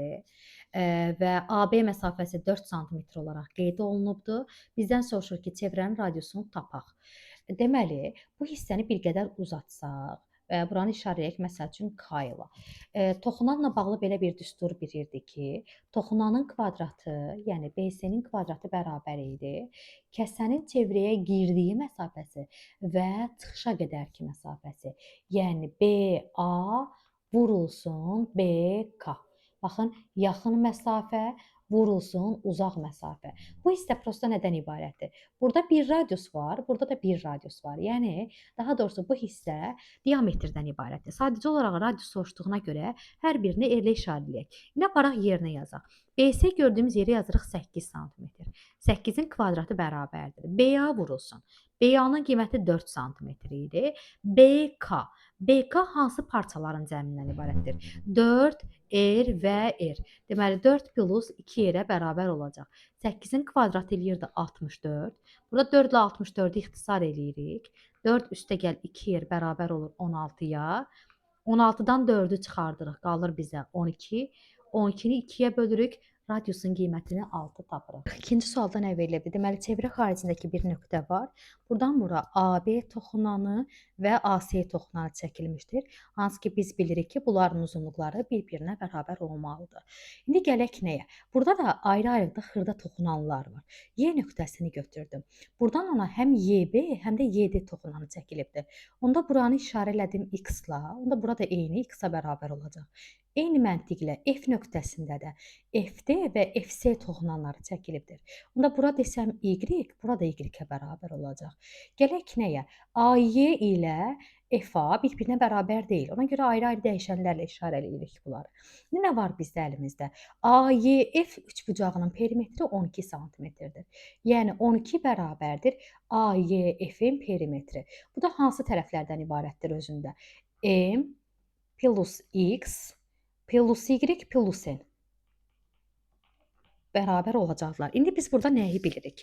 A: və AB məsafəsi 4 sm olaraq qeyd olunubdur. Bizdən soruşur ki, çevrənin radiusunu tapaq. Deməli, bu hissəni bir qədər uzatsaq və buranı işarələyək, məsəl üçün K ilə. Toxunanla bağlı belə bir düstur bilirdi ki, toxunanın kvadratı, yəni BC-nin kvadratı bərabər idi. Kəsənin çevrəyə girdiyi məsafəsi və çıxışa qədərki məsafəsi. Yəni BA vurulsun BK. Baxın, yaxın məsafə vurulsun uzaq məsafə. Bu hissə prosta nədən ibarətdir? Burada bir radius var, burada da bir radius var. Yəni, daha doğrusu bu hissə diametrdən ibarətdir. Sadəcə olaraq radius soruşduğuna görə hər birini R ilə işarələyək. İndi aparaq yerinə yazaq. BC gördüyümüz yeri yazırıq 8 sm. 8-in kvadratı bərabərdir. BA vurulsun. BA-nın qiyməti 4 sm idi. BK. BK hansı parçaların cəmindən ibarətdir? 4, R və R. Deməli 4 plus 2 R-ə bərabər olacaq. 8-in kvadratı eləyirdi 64. Burada 4 ilə 64-ü ixtisar eləyirik. 4 üstə gəl 2 R bərabər olur 16-ya. 16-dan 4-ü çıxardırıq, qalır bizə 12. 12-ni 2-yə bölürük. Radiusun qiymətini 6 tapırıq. İkinci sualda nə verilibdir? Deməli, çevrə xaricindəki bir nöqtə var. Buradan bura AB toxunanı və AC toxunanı çəkilmişdir. Hansı ki, biz bilirik ki, bunların uzunluqları bir-birinə bərabər olmalıdır. İndi gələk nəyə? Burada da ayrı-ayrılıqda xırda toxunanlar var. Y nöqtəsini götürdüm. Buradan ona həm YB, həm də YD toxunanı çəkilibdir. Onda buranı işarələdim X-la. Onda burada eyni X-a bərabər olacaq. Eyni məntiqlə F nöqtəsində də FD və FC toxunanları çəkilibdir. Onda bura desəm Y, burada Y-ə bərabər olacaq. Gələk nəyə? AY ilə FA bir-birinə bərabər deyil. Ona görə ayrı-ayrı dəyişənlərlə işarələyirik bunları. İndi nə var bizdə əlimizdə? AYF üçbucağının perimetri 12 sm-dir. Yəni 12 bərabərdir AYF-in perimetri. Bu da hansı tərəflərdən ibarətdir özündə? M plus X plus Y plus N bərabər olacaqlar. İndi biz burada nəyi bilirik?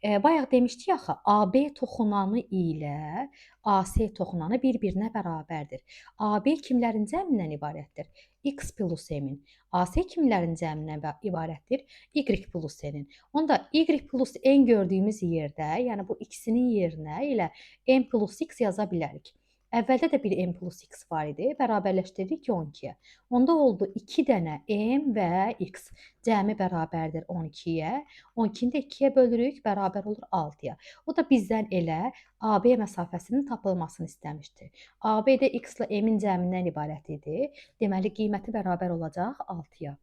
A: Bayaq demişdik axı, AB toxunanı ilə AC toxunanı bir-birinə bərabərdir. AB kimlərin cəmindən ibarətdir? X plus M-in. AC kimlərin cəmindən ibarətdir? Y plus N-in. Onda Y plus N gördüyümüz yerdə, yəni bu ikisinin yerinə ilə M plus X yaza bilərik. Əvvəldə də bir M plus X var idi. Bərabərləşdirdik 12-yə. Onda oldu 2 dənə M və X. Cəmi bərabərdir 12-yə. 12-ni də 2-yə bölürük, bərabər olur 6-ya. O da bizdən elə AB məsafəsinin tapılmasını istəmişdi. AB də X ilə M-in cəmindən ibarət idi. Deməli, qiyməti bərabər olacaq 6-ya.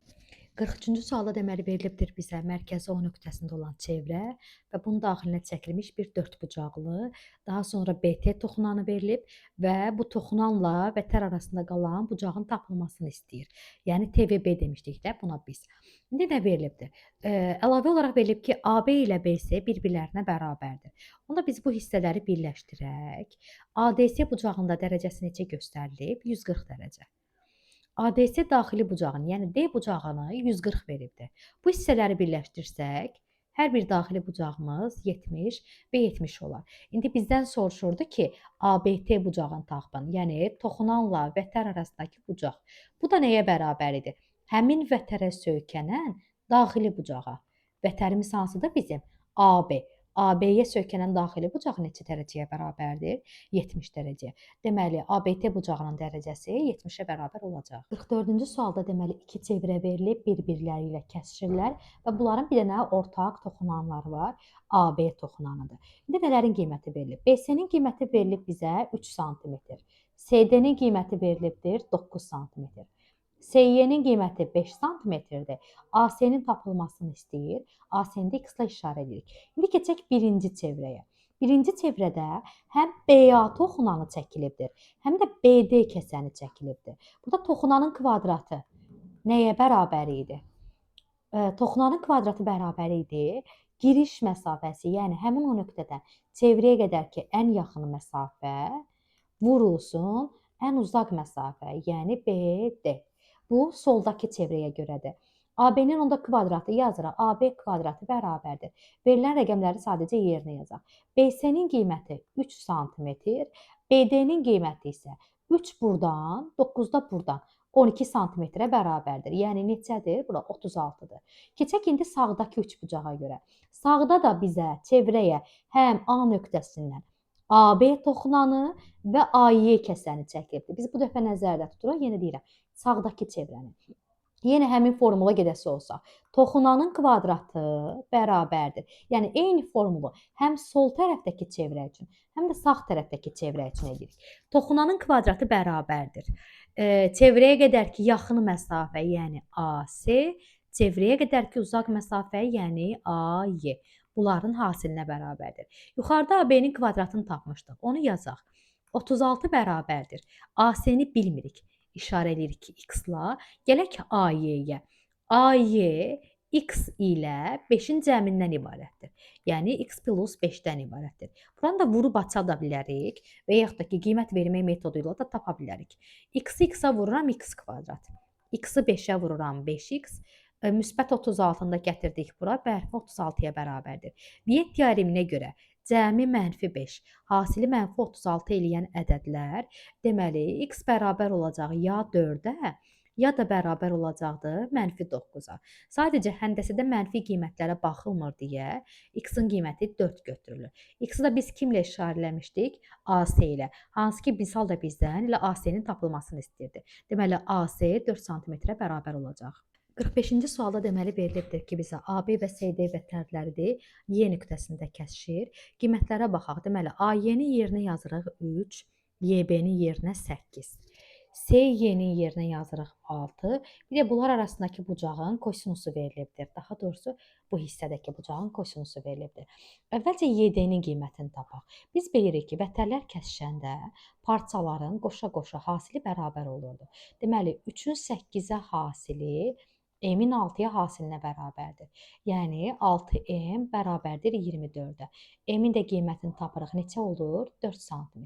A: 43-cü sualda deməli verilibdir bizə mərkəzi O nöqtəsində olan çevrə və bunun daxilinə çəkilmiş bir dördbucaqlı, daha sonra BT toxunanı verilib və bu toxunanla vətər arasında qalan bucağın tapılmasını istəyir. Yəni TVB demişdik də buna biz. İndi nə verilibdir? Əlavə olaraq verilib ki, AB ilə BC bir-birlərinə bərabərdir. Onda biz bu hissələri birləşdirək. ADC bucağında dərəcəsi necə göstərilib? 140 dərəcə. ADS daxili bucağını, yəni D bucağını 140 veribdir. Bu hissələri birləşdirsək, hər bir daxili bucağımız 70 və 70 olar. İndi bizdən soruşurdu ki, ABT bucağını tapın, yəni toxunanla vətər arasındakı bucaq. Bu da nəyə bərabər idi? Həmin vətərə söykənən daxili bucağa. Vətərimiz hansıdır bizim? AB. AB-yə söykənən daxili bucaq neçə dərəcəyə bərabərdir? 70 dərəcəyə. Deməli, ABT bucağının dərəcəsi 70-ə bərabər olacaq. 44-cü sualda deməli iki çevrə verilib, bir-birləri ilə kəsişirlər və bunların bir dənə ortaq toxunanları var. AB toxunanıdır. İndi nələrin qiyməti verilib? BC-nin qiyməti verilib bizə 3 sm. CD-nin qiyməti verilibdir 9 sm. SY-nin qiyməti 5 sm-dir. AC-nin tapılmasını istəyir. AC-ni də X-la işarə edirik. İndi keçək birinci çevrəyə. Birinci çevrədə həm BA toxunanı çəkilibdir, həm də BD kəsəni çəkilibdir. Burada toxunanın kvadratı nəyə bərabər idi? Toxunanın kvadratı bərabər idi. Giriş məsafəsi, yəni həmin o nöqtədən çevrəyə qədər ki, ən yaxın məsafə vurulsun ən uzaq məsafə, yəni BD. Bu soldakı çevrəyə görədir. AB-nin onda kvadratı yazırıq. AB kvadratı bərabərdir. Verilən rəqəmləri sadəcə yerinə yazaq. BC-nin qiyməti 3 sm, BD-nin qiyməti isə 3 buradan, 9 da buradan 12 sm-ə bərabərdir. Yəni neçədir? Bura 36-dır. Keçək indi sağdakı üçbucağa görə. Sağda da bizə çevrəyə həm A nöqtəsindən AB toxunanı və AY kəsəni çəkilibdir. Biz bu dəfə nəzərdə tuturuq, yenə deyirəm, sağdakı çevrəni. Yenə həmin formula gedəsi olsa, toxunanın kvadratı bərabərdir. Yəni eyni formulu həm sol tərəfdəki çevrə üçün, həm də sağ tərəfdəki çevrə üçün edirik. Toxunanın kvadratı bərabərdir. Çevrəyə qədər ki, yaxın məsafə, yəni AC, çevrəyə qədər ki, uzaq məsafə, yəni AY. Bunların hasilinə bərabərdir. Yuxarıda AB-nin kvadratını tapmışdıq. Onu yazaq. 36 bərabərdir. AC-ni bilmirik. İşarə edirik ki, X-la. Gələk AY-yə. AY X ilə 5-in cəmindən ibarətdir. Yəni X plus 5-dən ibarətdir. Buranı da vurub aça da bilərik və yaxud da ki, qiymət vermək metodu ilə da tapa bilərik. X-i X-a vururam X kvadrat. X-i 5-ə vururam 5X. Müsbət 36-nı da gətirdik bura, bərfi 36-ya bərabərdir. Viet teoreminə görə cəmi -5, hasili -36 eləyən ədədlər, deməli, X bərabər olacaq ya 4-ə, ya da bərabər olacaqdır -9-a. Sadəcə həndəsədə mənfi qiymətlərə baxılmır deyə X-in qiyməti 4 götürülür. X-i da biz kimlə işarələmişdik? AC ilə. Hansı ki, misal da bizdən elə AC-nin tapılmasını istəyirdi. Deməli, AC 4 sm-ə bərabər olacaq. 45-ci sualda deməli verilibdir ki, bizə AB və CD vətərləridir, Y nöqtəsində kəsişir. Qiymətlərə baxaq. Deməli, AY-nin yerinə yazırıq 3, YB-nin yerinə 8. SY-nin yerinə yazırıq 6. Bir də bunlar arasındakı bucağın kosinusu verilibdir. Daha doğrusu bu hissədəki bucağın kosinusu verilibdir. Əvvəlcə YD-nin qiymətini tapaq. Biz bilirik ki, vətərlər kəsişəndə parçaların qoşa-qoşa hasili bərabər olurdu. Deməli, 3-ün 8-ə hasili M-in 6-ya hasilinə bərabərdir. Yəni 6M bərabərdir 24-ə. M-in də qiymətini tapırıq. Neçə olur? 4 sm.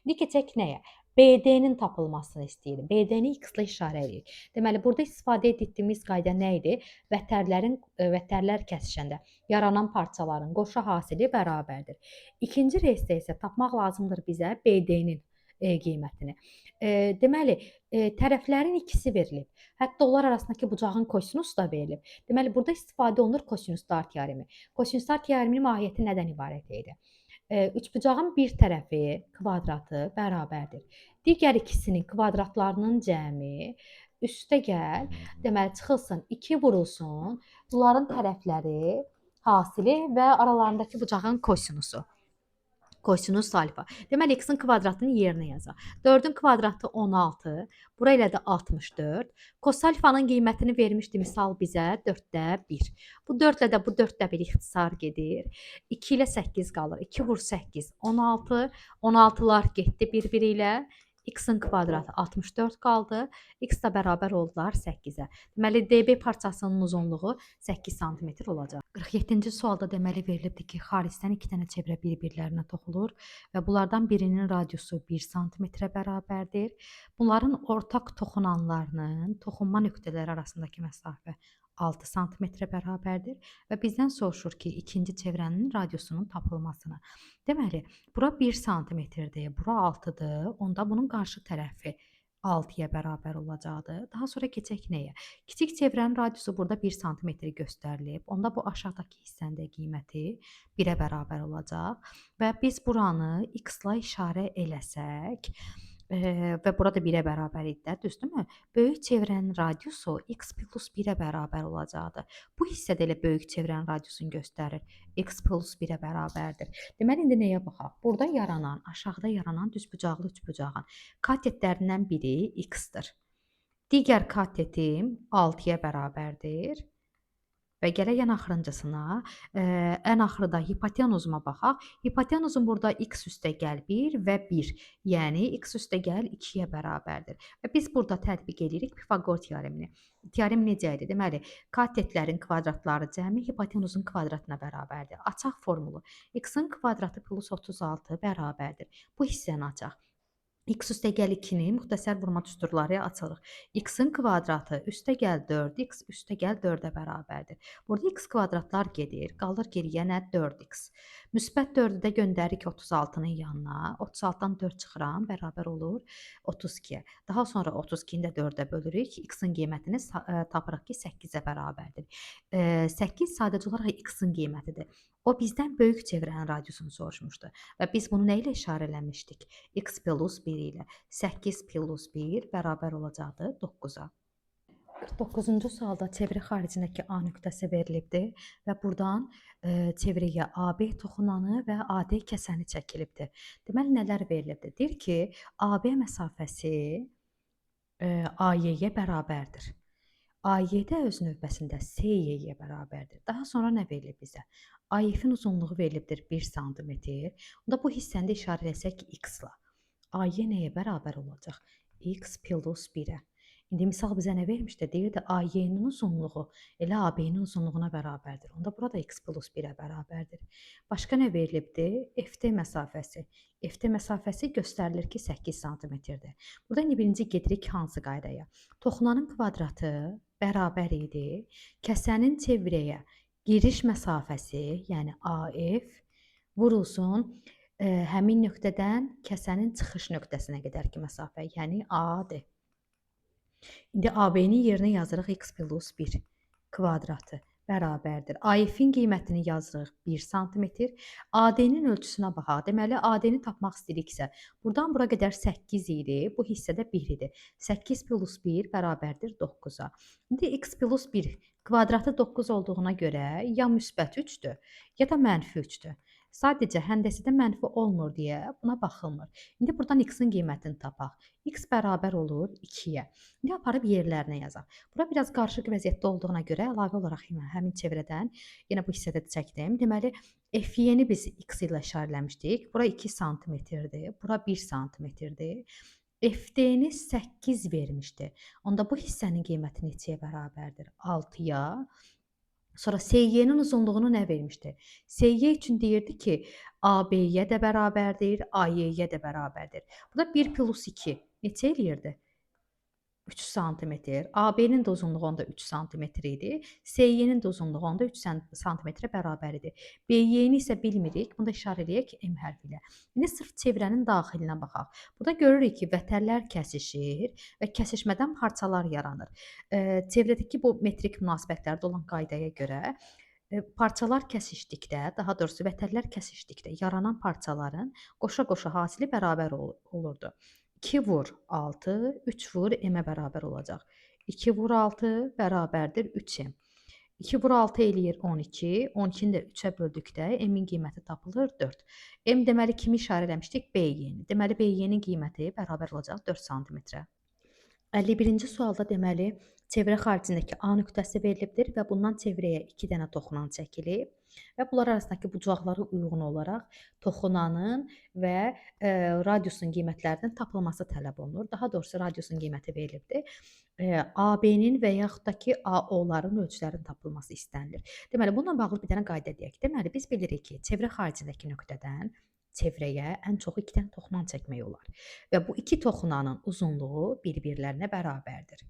A: İndi keçək nəyə? BD-nin tapılmasını istəyir. BD-ni X-la işarə edirik. Deməli, burada istifadə etdiyimiz qayda nə idi? Vətərlər kəsişəndə yaranan parçaların qoşa hasili bərabərdir. İkinci reysdə isə tapmaq lazımdır bizə BD-nin qiymətini. Deməli, tərəflərin ikisi verilib. Hətta onlar arasındakı bucağın kosinusu da verilib. Deməli, burada istifadə olunur kosinuslar teoremi. Kosinuslar teoreminin mahiyyəti nədən ibarət idi? Üçbucağın bir tərəfi kvadratı bərabərdir. Digər ikisinin kvadratlarının cəmi üstə gəl, deməli çıxılsın 2 vurulsun, bunların tərəfləri hasili və aralarındakı bucağın kosinusu. Kosinus alfa. Deməli, x-in kvadratını yerinə yazaq. 4-ün kvadratı 16, bura ilə də 64. Kos alfanın qiymətini vermişdi misal bizə 4-də 1. Bu 4 ilə də bu 4-də 1 ixtisar gedir. 2 ilə 8 qalır. 2 vur 8, 16. 16'lar getdi bir-biri ilə. X-in kvadratı 64 qaldı. X da bərabər oldular 8-ə. Deməli, DB parçasının uzunluğu 8 sm olacaq. 47-ci sualda deməli verilibdir ki, xaricdən 2 dənə çevrə bir-birlərinə toxunur və bunlardan birinin radiusu 1 sm-ə bərabərdir. Bunların ortaq toxunanlarının toxunma nöqtələri arasındakı məsafə 6 sm-ə bərabərdir və bizdən soruşur ki, ikinci çevrənin radiusunun tapılmasını. Deməli, bura 1 sm-dir, bura 6-dır. Onda bunun qarşı tərəfi 6-ya bərabər olacaqdır. Daha sonra keçək nəyə? Kiçik çevrənin radiusu burada 1 sm göstərilib. Onda bu aşağıdakı hissənin də qiyməti 1-ə bərabər olacaq və biz buranı x-la işarə eləsək, və burada 1-ə bərabər idi də, düzdürmü? Böyük çevrənin radiusu x plus 1-ə bərabər olacaqdır. Bu hissədə elə böyük çevrənin radiusunu göstərir. X plus 1-ə bərabərdir. Deməli, indi nəyə baxaq? Burada yaranan, aşağıda yaranan düzbucaqlı üçbucağın katetlərindən biri x-dır. Digər katetim 6-ya bərabərdir. Və gələk ən axırıncısına, ən axırda hipotenuzuma baxaq. Hipotenuzum burada x üstəgəl 1 və 1, yəni x üstəgəl 2-yə bərabərdir. Və biz burada tətbiq edirik Pifaqor teoremini. Teorem necə idi? Deməli, katetlərin kvadratları cəmi hipotenuzun kvadratına bərabərdir. Açaq formulu. X-in kvadratı plus 36 bərabərdir. Bu hissəni açaq. X üstəgəl 2-ni müxtəsər vurma düsturları açırıq. X-in kvadratı üstəgəl 4x üstəgəl 4-ə bərabərdir. Burada x kvadratlar gedir, qalır geriyə nə? 4x. Müsbət 4-ü də göndəririk 36-nın yanına. 36-dan 4 çıxıram, bərabər olur 32-yə. Daha sonra 32-ni də 4-ə bölürük. X-in qiymətini tapırıq ki, 8-ə bərabərdir. 8 sadəcə olaraq x-in qiymətidir. O bizdən böyük çevrənin radiusunu soruşmuşdu və biz bunu nə ilə işarələmişdik? X plus 1 ilə. 8 plus 1 bərabər olacaqdır 9-a. 49-cu sualda çevrə xaricindəki A nöqtəsi verilibdir və buradan çevrəyə AB toxunanı və AD kəsəni çəkilibdir. Deməli, nələr verilibdir? Deyir ki, AB məsafəsi AY-yə bərabərdir. AY də öz növbəsində SY-yə bərabərdir. Daha sonra nə verilib bizə? AF-in uzunluğu verilibdir 1 sm. Onda bu hissəni də işarə etsək x-la. AY nəyə bərabər olacaq? X plus 1-ə. İndi misal bizə nə vermişdi? Deyirdi AY-nin uzunluğu elə AB-nin uzunluğuna bərabərdir. Onda burada x plus 1-ə bərabərdir. Başqa nə verilibdir? FT məsafəsi. FT məsafəsi göstərilir ki, 8 sm-dir. Burada indi birinci gedirik hansı qaydaya? Toxunanın kvadratı bərabər idi. Kəsənin çevrəyə giriş məsafəsi, yəni AF vurulsun həmin nöqtədən kəsənin çıxış nöqtəsinə qədər ki məsafə, yəni AD. İndi AB-ni yerinə yazırıq x plus 1 kvadratı bərabərdir. AF-in qiymətini yazırıq 1 sm. AD-nin ölçüsünə baxaq. Deməli, AD-ni tapmaq istəyiriksə, buradan bura qədər 8 idi, bu hissədə 1 idi. 8 plus 1 bərabərdir 9-a. İndi x plus 1 kvadratı 9 olduğuna görə ya müsbət 3-dür, ya da mənfi 3-dür. Sadəcə həndəsidə mənfi olmur deyə buna baxılmır. İndi buradan x-in qiymətini tapaq. X bərabər olur 2-yə. İndi aparıb yerlərinə yazaq. Bura biraz qarışıq vəziyyətdə olduğuna görə əlavə olaraq həmin çevrədən yenə bu hissədə də çəkdim. Deməli, F-ni biz x ilə işarələmişdik. Bura 2 sm-dir, bura 1 sm-dir. FD-ni 8 vermişdi. Onda bu hissənin qiyməti neçəyə bərabərdir? 6-ya. Sonra SY-nin uzunluğunu nə vermişdi? SY üçün deyirdi ki, AB-yə də bərabərdir, AY-yə də bərabərdir. Burada 1 plus 2 neçə eləyirdi? 3 sm. AB-nin də uzunluğu onda 3 sm idi. SY-nin də uzunluğu onda 3 sm bərabər idi. BY-ni isə bilmirik. Bunu da işarə eləyək M hərfi ilə. İndi sırf çevrənin daxilinə baxaq. Burada görürük ki, vətərlər kəsişir və kəsişmədən parçalar yaranır. Çevrədəki bu metrik münasibətlərdə olan qaydaya görə parçalar kəsişdikdə, daha doğrusu vətərlər kəsişdikdə yaranan parçaların qoşa-qoşa hasili bərabər olurdu. 2 vur 6, 3 vur m-ə bərabər olacaq. 2 vur 6 bərabərdir 3m. 2 vur 6 eləyir 12. 12-ni də 3-ə böldükdə m-in qiyməti tapılır 4. M deməli kimi işarə eləmişdik? BY-ni. Deməli BY-nin qiyməti bərabər olacaq 4 sm-ə. 51-ci sualda deməli çevrə xaricindəki A nöqtəsi verilibdir və bundan çevrəyə 2 dənə toxunan çəkilib və bunlar arasındakı bucaqlara uyğun olaraq toxunanın və radiusun qiymətlərinin tapılması tələb olunur. Daha doğrusu radiusun qiyməti verilibdir. AB-nin və yaxud da ki AO-ların ölçülərinin tapılması istənilir. Deməli bununla bağlı bir dənə qayda deyək. Deməli biz bilirik ki, çevrə xaricindəki nöqtədən çevrəyə ən çoxu 2 dənə toxunan çəkmək olar və bu 2 toxunanın uzunluğu bir-birlərinə bərabərdir.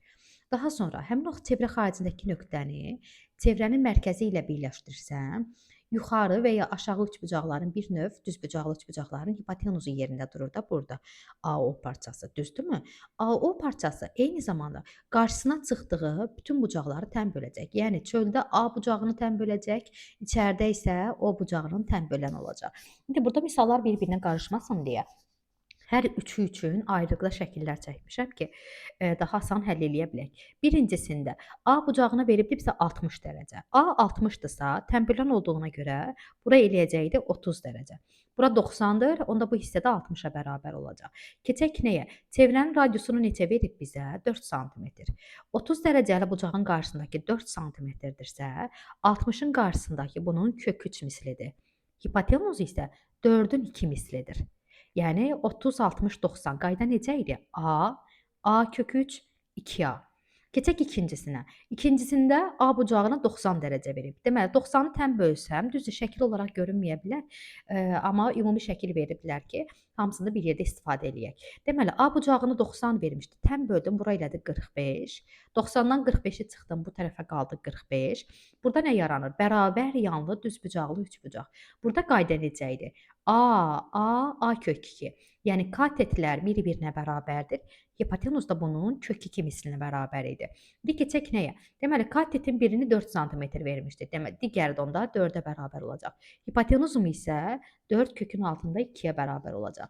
A: Daha sonra həmin o çevrə xaricindəki nöqtəni çevrənin mərkəzi ilə birləşdirsəm, yuxarı və ya aşağı üçbucaqların bir növ düzbucaqlı üçbucaqların hipotenuzu yerində durur da burada AO parçası, düzdürmü? AO parçası eyni zamanda qarşısına çıxdığı bütün bucaqları tən böləcək. Yəni çöldə A bucağını tən böləcək, içəridə isə O bucağının tən bölən olacaq. İndi burada misallar bir-birinə qarışmasın deyə hər üçü üçün ayrıqlı şəkillər çəkmişəm ki, daha asan həll eləyə bilək. Birincisində A bucağına veribdi bizə 60 dərəcə. A 60-dırsa, tənbölən olduğuna görə bura eləyəcəkdi 30 dərəcə. Bura 90-dır, onda bu hissədə 60-a bərabər olacaq. Keçək nəyə? Çevrənin radiusunu neçə verib bizə? 4 sm. 30 dərəcəli bucağın qarşısındakı 4 sm-dirsə, 60-ın qarşısındakı bunun kök 3 mislidir. Hipotenuzu isə 4-ün 2 mislidir. Yəni 30, 60, 90. Qayda necə idi? A kök 3, 2A. Keçək ikincisinə. İkincisində A bucağına 90 dərəcə verib. Deməli 90-ı tən bölsəm, düzdür, şəkil olaraq görünməyə bilər, amma ümumi şəkil veriblər ki, hamısını bir yerdə istifadə eləyək. Deməli A bucağını 90 vermişdi. Tən böldüm, bura elədi 45. 90-dan 45-i çıxdım, bu tərəfə qaldı 45. Burada nə yaranır? Bərabər yanlı düzbucaqlı üçbucaq. Burada qayda necə idi? A kök 2. Yəni katetlər bir-birinə bərabərdir. Hipotenuz da bunun kök 2 mislinə bərabər idi. İndi keçək nəyə? Deməli katetin birini 4 sm vermişdi. Deməli digəri də onda 4-ə bərabər olacaq. Hipotenuzum isə 4 kökün altında 2-yə bərabər olacaq.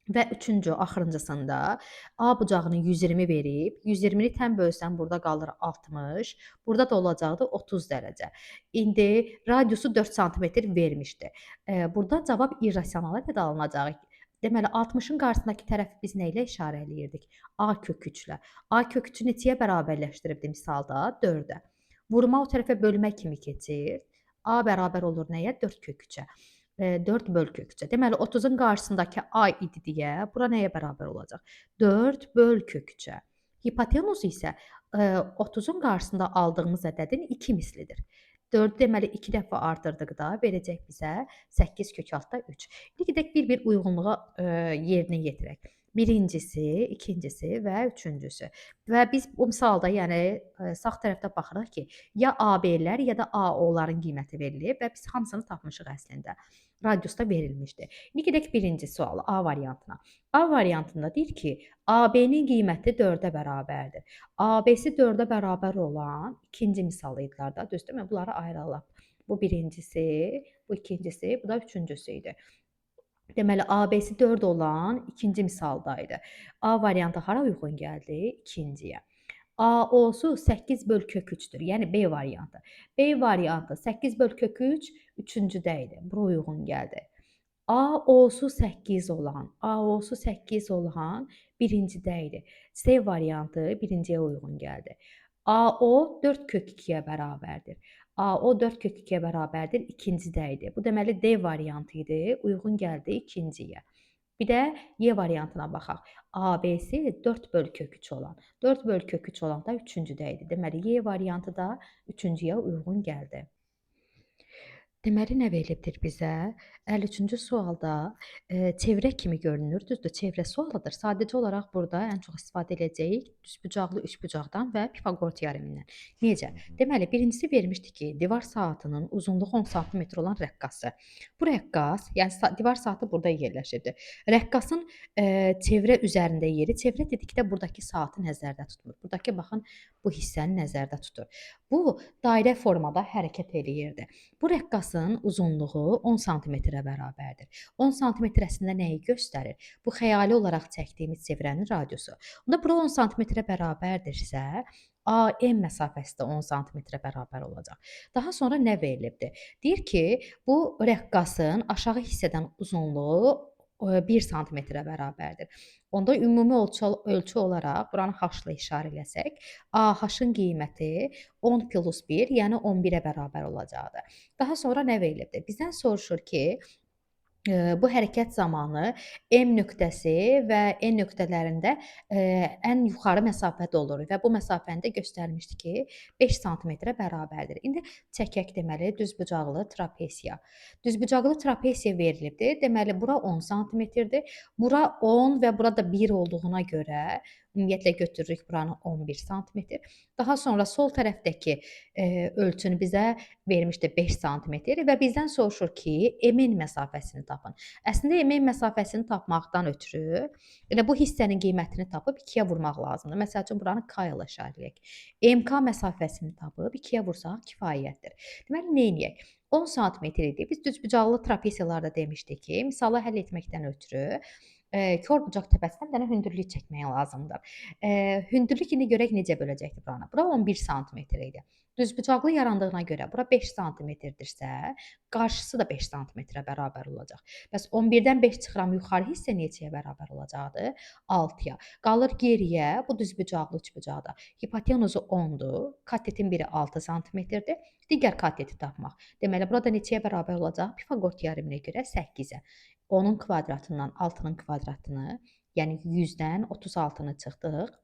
A: Və üçüncü, axırıncısında A bucağını 120 verib, 120-ni tən bölsəm burada qalır 60, burada da olacaqdı 30 dərəcə. İndi radiusu 4 sm vermişdi. Burada cavab irrasional ədəd alınacaq. Deməli 60-ın qarşısındakı tərəfi biz nə ilə işarə eləyirdik? A kök 3 ilə. A kök 3-ü neçəyə bərabərləşdiribdi misalda? 4-ə. Vurma o tərəfə bölmə kimi keçir. A bərabər olur nəyə? 4 kök 3-ə. 4 böl kök 3-ə. Deməli 30-un qarşısındakı A idi deyə, bura nəyə bərabər olacaq? 4 böl kök 3-ə. Hipotenuz isə 30-un qarşısında aldığımız ədədin 2 mislidir. 4-ü deməli 2 dəfə artırdıqda verəcək bizə 8 kök altda 3. İndi gedək bir-bir uyğunluğa yerinə yetirək. Birincisi, ikincisi və üçüncüsü. Və biz bu misalda, yəni sağ tərəfdə baxırıq ki, ya AB-lər ya da AO-ların qiyməti verilib və biz hamısını tapmışıq əslində. Radiusda verilmişdi. İndi gedək birinci suala, A variantına. A variantında deyir ki, AB-nin qiyməti 4-ə bərabərdir. AB-si 4-ə bərabər olan ikinci misal idilər da, düzdürmü? Bunları ayıralım. Bu birincisi, bu ikincisi, bu da üçüncüsü idi. Deməli, AB-si 4 olan ikinci misaldaydı. A variantı hara uyğun gəldi? İkinciyə. AO-su 8 böl kök 3-dür. Yəni B variantı. B variantı 8 böl kök 3 üçüncüdə idi. Bura uyğun gəldi. AO-su 8 olan birincidə idi. C variantı birinciyə uyğun gəldi. AO 4 kök 2-yə bərabərdir. AO 4 kök 2-yə bərabərdir, ikincidə idi. Bu deməli D variantı idi, uyğun gəldi ikinciyə. Bir də Y variantına baxaq. AB-si 4 böl kök 3 olan. 4 böl kök 3 olan da üçüncüdə idi. Deməli Y variantı da üçüncüyə uyğun gəldi. Deməli nə verilibdir bizə? 53-cü sualda çevrə kimi görünür. Düzdür, çevrə sualıdır. Sadəcə olaraq burada ən çox istifadə edəcəyik düzbucaqlı üçbucaqdan və Pifaqor teoremindən. Necə? Deməli, birincisi vermişdi ki, divar saatının uzunluğu 10 sm olan rəqqası. Bu rəqqas, yəni divar saatı burada yerləşirdi. Rəqqasın çevrə üzərində yeri, çevrə dedikdə buradakı saatı nəzərdə tutmur. Buradakı baxın, bu hissəni nəzərdə tutur. Bu dairə formada hərəkət eləyirdi. Bu rəqqasın uzunluğu 10 sm-ə bərabərdir. 10 sm-əsində nəyi göstərir? Bu xəyali olaraq çəkdiyimiz çevrənin radiusu. Onda bura 10 sm-ə bərabərdirsə, AM məsafəsi də 10 santimetrə bərabər olacaq. Daha sonra nə verilibdir? Deyir ki, bu rəqqasın aşağı hissədən uzunluğu 1 santimetrə bərabərdir. Onda ümumi ölçü olaraq buranı H-la işarə eləsək, AH-ın qiyməti 10 + 1, yəni 11-ə bərabər olacaqdır. Daha sonra nə verilibdir? Bizdən soruşur ki, bu hərəkət zamanı M nöqtəsi və N nöqtələrində, ən yuxarı məsafədə olur və bu məsafəni də göstərmişdi ki, 5 santimetrə bərabərdir. İndi çəkək deməli düzbucaqlı trapesiya. Düzbucaqlı trapesiya verilibdir. Deməli bura 10 santimetrdir. Bura 10 və burada 1 olduğuna görə ümumiyyətlə götürürük buranı 11 santimetr. Daha sonra sol tərəfdəki, ölçünü bizə vermişdi 5 santimetr və bizdən soruşur ki, MN məsafəsini tapın. Əslində MN məsafəsini tapmaqdan ötrü elə bu hissənin qiymətini tapıb 2-yə vurmaq lazımdır. Məsəl üçün buranı K ilə işarələyək. MK məsafəsini tapıb 2-yə vursaq kifayətdir. Deməli neyləyək? 10 santimetr idi. Biz düzbucaqlı trapesiyalarda demişdik ki, misalı həll etməkdən ötrü korbucaq təpəsinə bir dənə hündürlük çəkmək lazımdır. Hündürlük indi görək necə böləcəkdir buranı. Bura 11 santimetr idi. Düzbucaqlı yarandığına görə bura 5 santimetrdirsə, qarşısı da 5 santimetrə bərabər olacaq. Bəs 11-dən 5 çıxıram yuxarı hissə neçəyə bərabər olacaqdır? 6-ya. Qalır geriyə bu düzbucaqlı üçbucaqda. Hipotenuzu 10-dur. Katetin biri 6 santimetrdir. Digər kateti tapmaq. Deməli burada neçəyə bərabər olacaq? Pifaqor teoreminə görə 8-ə. 10-un kvadratından 6-nın kvadratını, yəni 100-dən 36-nı çıxdıq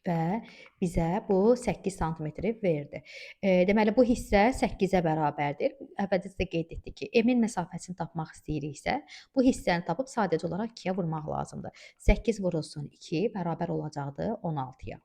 A: və bizə bu 8 santimetri verdi. Deməli bu hissə 8-ə bərabərdir. Əvvəlcə sizə qeyd etdik ki, M-in məsafəsini tapmaq istəyiriksə, bu hissəni tapıb sadəcə olaraq 2-yə vurmaq lazımdır. 8 vurulsun 2 bərabər olacaqdır 16-ya.